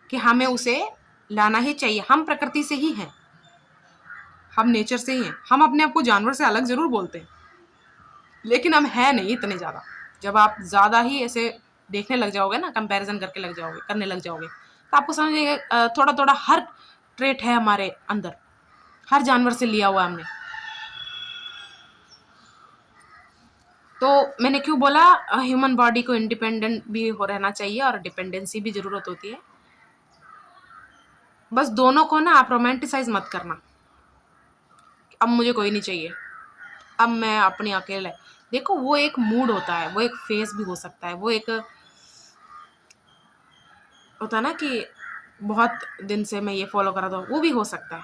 कि हमें उसे लाना ही चाहिए। हम प्रकृति से ही हैं, हम नेचर से ही हैं। हम अपने आप को जानवर से अलग जरूर बोलते हैं, लेकिन हम है नहीं इतने ज्यादा। जब आप ज्यादा ही ऐसे देखने लग जाओगे ना, कंपैरिजन करने लग जाओगे, तो आपको समझिएगा थोड़ा थोड़ा हर ट्रेट है हमारे अंदर, हर जानवर से लिया हुआ हमने। तो मैंने क्यों बोला ह्यूमन बॉडी को इंडिपेंडेंट भी हो रहना चाहिए और डिपेंडेंसी भी जरूरत होती है। बस दोनों को ना आप रोमांटिसाइज मत करना, अब मुझे कोई नहीं चाहिए, अब मैं अपनी अकेले। देखो वो एक मूड होता है, वो एक फेज भी हो सकता है, वो एक होता है ना कि बहुत दिन से मैं ये फॉलो कर रहा था, वो भी हो सकता है।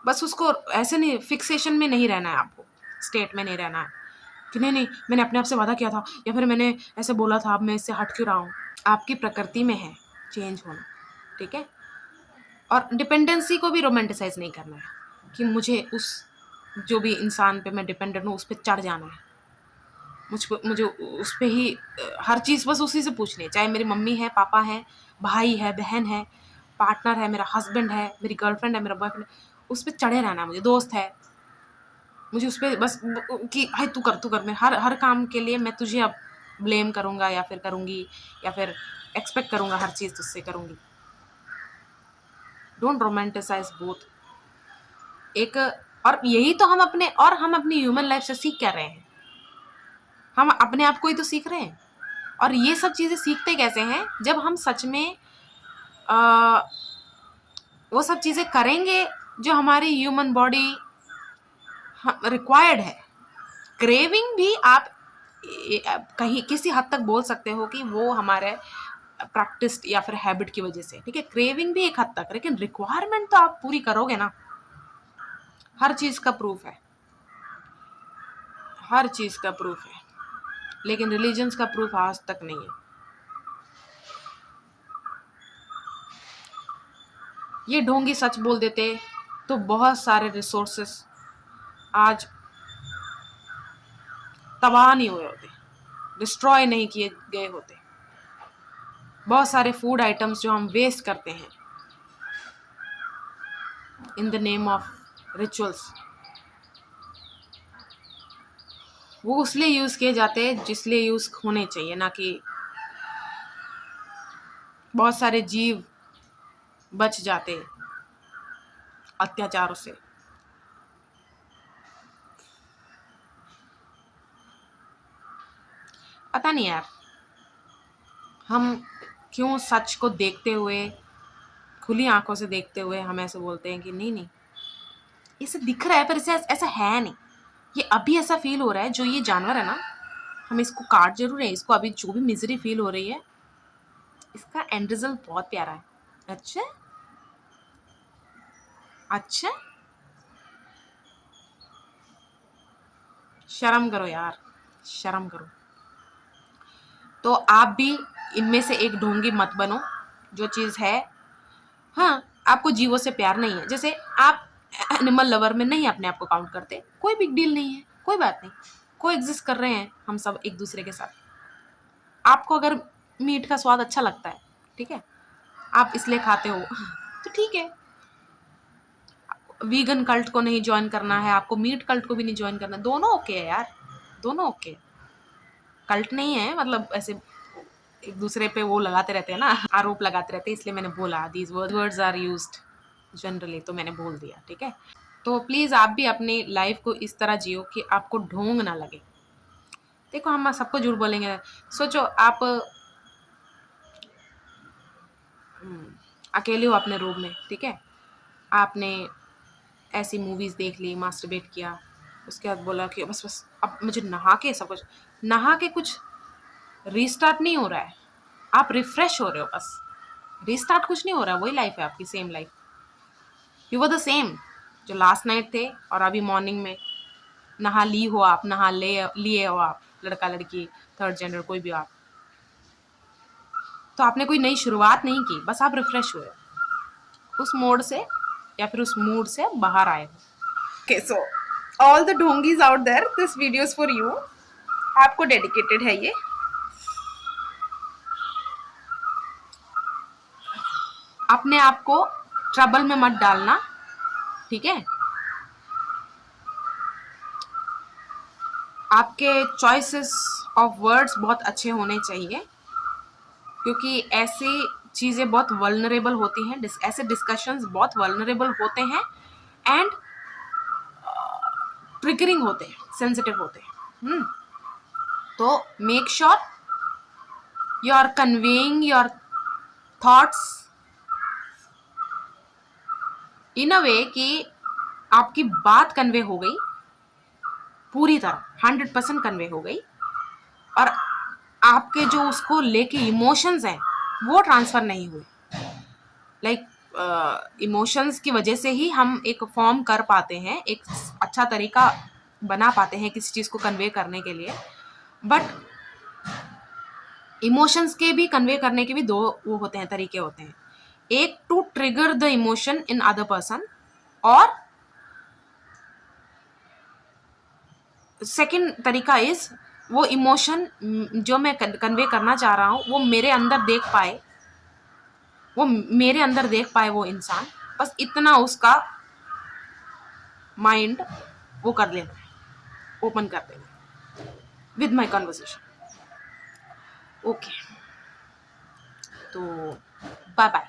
बस उसको ऐसे नहीं, फिक्सेशन में नहीं रहना है, आपको स्टेट में नहीं रहना है कि नहीं नहीं मैंने अपने आप से वादा किया था, या फिर मैंने ऐसे बोला था, अब मैं इससे हट क्यों रहा हूँ। आपकी प्रकृति में है चेंज होना, ठीक है। और डिपेंडेंसी को भी रोमांटिसाइज नहीं करना है कि मुझे उस जो भी इंसान पे मैं डिपेंडेंट हूँ उस पर चढ़ जाना है, मुझे उस पर ही हर चीज़ बस उसी से पूछनी है, चाहे मेरी मम्मी है, पापा है, भाई है, बहन है, पार्टनर है, मेरा हस्बैंड है, मेरी गर्लफ्रेंड है, मेरा बॉयफ्रेंड है, उस पर चढ़े रहना है मुझे, दोस्त है, मुझे उस पर बस कि भाई तू कर, मैं हर हर काम के लिए मैं तुझे अब ब्लेम करूँगा या फिर करूँगी, या फिर एक्सपेक्ट करूँगा हर चीज़ तुझसे करूँगी। Don't romanticise both. एक और यही तो हम अपनी ह्यूमन लाइफ से सीख क्या रहे हैं, हम अपने आप को ही तो सीख रहे हैं। और ये सब चीज़ें सीखते कैसे हैं? जब हम सच में वो सब चीज़ें करेंगे, जो हमारी ह्यूमन बॉडी रिक्वायर्ड है। क्रेविंग भी आप कहीं किसी हद तक बोल सकते हो कि वो हमारे प्रैक्टिस या फिर हैबिट की वजह से, ठीक है, क्रेविंग भी एक हद तक, लेकिन रिक्वायरमेंट तो आप पूरी करोगे ना। हर चीज का प्रूफ है, हर चीज का प्रूफ है, लेकिन रिलीजन्स का प्रूफ आज तक नहीं है। ये ढोंगी सच बोल देते तो बहुत सारे रिसोर्सेस आज तबाह नहीं हुए होते, डिस्ट्रॉय नहीं किए गए होते। बहुत सारे फूड आइटम्स जो हम वेस्ट करते हैं in the name of rituals, वो उसलिए यूज किए जाते हैं जिसलिए यूज होने चाहिए, ना कि बहुत सारे जीव बच जाते अत्याचारों से। पता नहीं यार, हम क्यों सच को देखते हुए, खुली आंखों से देखते हुए हम ऐसे बोलते हैं कि नहीं नहीं, इसे दिख रहा है पर इसे ऐसा है नहीं, ये अभी ऐसा फील हो रहा है। जो ये जानवर है ना, हम इसको काट जरूर रहे हैं, इसको अभी जो भी मिजरी फील हो रही है, इसका एंड रिजल्ट बहुत प्यारा है। अच्छा अच्छा, शर्म करो यार, शर्म करो। तो आप भी इनमें से एक ढोंगी मत बनो। जो चीज है, हाँ, आपको जीवों से प्यार नहीं है, जैसे आप एनिमल लवर में नहीं अपने आप को काउंट करते, कोई बिग डील नहीं है, कोई बात नहीं, को एग्जिस्ट कर रहे हैं हम सब एक दूसरे के साथ। आपको अगर मीट का स्वाद अच्छा लगता है, ठीक है, आप इसलिए खाते हो, तो ठीक है। वीगन कल्ट को नहीं ज्वाइन करना है, आपको मीट कल्ट को भी नहीं ज्वाइन करना, दोनों ओके है यार, दोनों ओके। कल्ट नहीं है मतलब ऐसे एक दूसरे पे वो लगाते रहते हैं ना, आरोप लगाते रहते हैं, इसलिए मैंने बोला these words are used generally, तो मैंने बोल दिया, ठीक है। तो प्लीज आप भी अपनी लाइफ को इस तरह जियो कि आपको ढोंग ना लगे। देखो हम सबको झूठ बोलेंगे, सोचो आप अकेले हो अपने रूम में, ठीक है, आपने ऐसी मूवीज देख ली, मास्टरबेट किया, उसके बाद बोला कि बस बस अब मुझे नहा के सब कुछ, नहा के कुछ रीस्टार्ट नहीं हो रहा है, आप रिफ्रेश हो रहे हो बस, रीस्टार्ट कुछ नहीं हो रहा है, वही लाइफ है आपकी, same life, you were the same जो लास्ट नाइट थे, और अभी मॉर्निंग में नहा ली हो आप, नहा ले लिए हो आप, लड़का लड़की थर्ड जेंडर कोई भी आप, तो आपने कोई नई शुरुआत नहीं की, बस आप रिफ्रेश हुए उस मोड से या फिर उस मूड से बाहर आए हो। ओके, सो ऑल द ढोंगीज out there, this video is for you, आपको डेडिकेटेड है ये। अपने आप को ट्रबल में मत डालना, ठीक है। आपके चॉइसेस ऑफ वर्ड्स बहुत अच्छे होने चाहिए, क्योंकि ऐसी चीज़ें बहुत वल्नरेबल होती हैं, ऐसे डिस्कशंस बहुत वल्नरेबल होते हैं एंड ट्रिगरिंग होते हैं, सेंसिटिव होते हैं। तो make sure you are conveying your thoughts in a way कि आपकी बात कन्वे हो गई पूरी तरह, 100% कन्वे हो गई, और आपके जो उसको लेके इमोशंस हैं वो ट्रांसफर नहीं हुए। लाइक इमोशंस की वजह से ही हम एक फॉर्म कर पाते हैं, एक अच्छा तरीका बना पाते हैं किसी चीज़ को कन्वे करने के लिए, बट इमोशंस के भी कन्वे करने के भी दो वो होते हैं, तरीके होते हैं। एक to trigger the emotion in other person, और सेकंड तरीका इज वो इमोशन जो मैं कन्वे करना चाह रहा हूँ वो मेरे अंदर देख पाए, वो मेरे अंदर देख पाए वो इंसान, बस इतना उसका माइंड वो कर लेना है, ओपन कर देना विद माई कन्वर्सेशन। ओके, तो बाय बाय।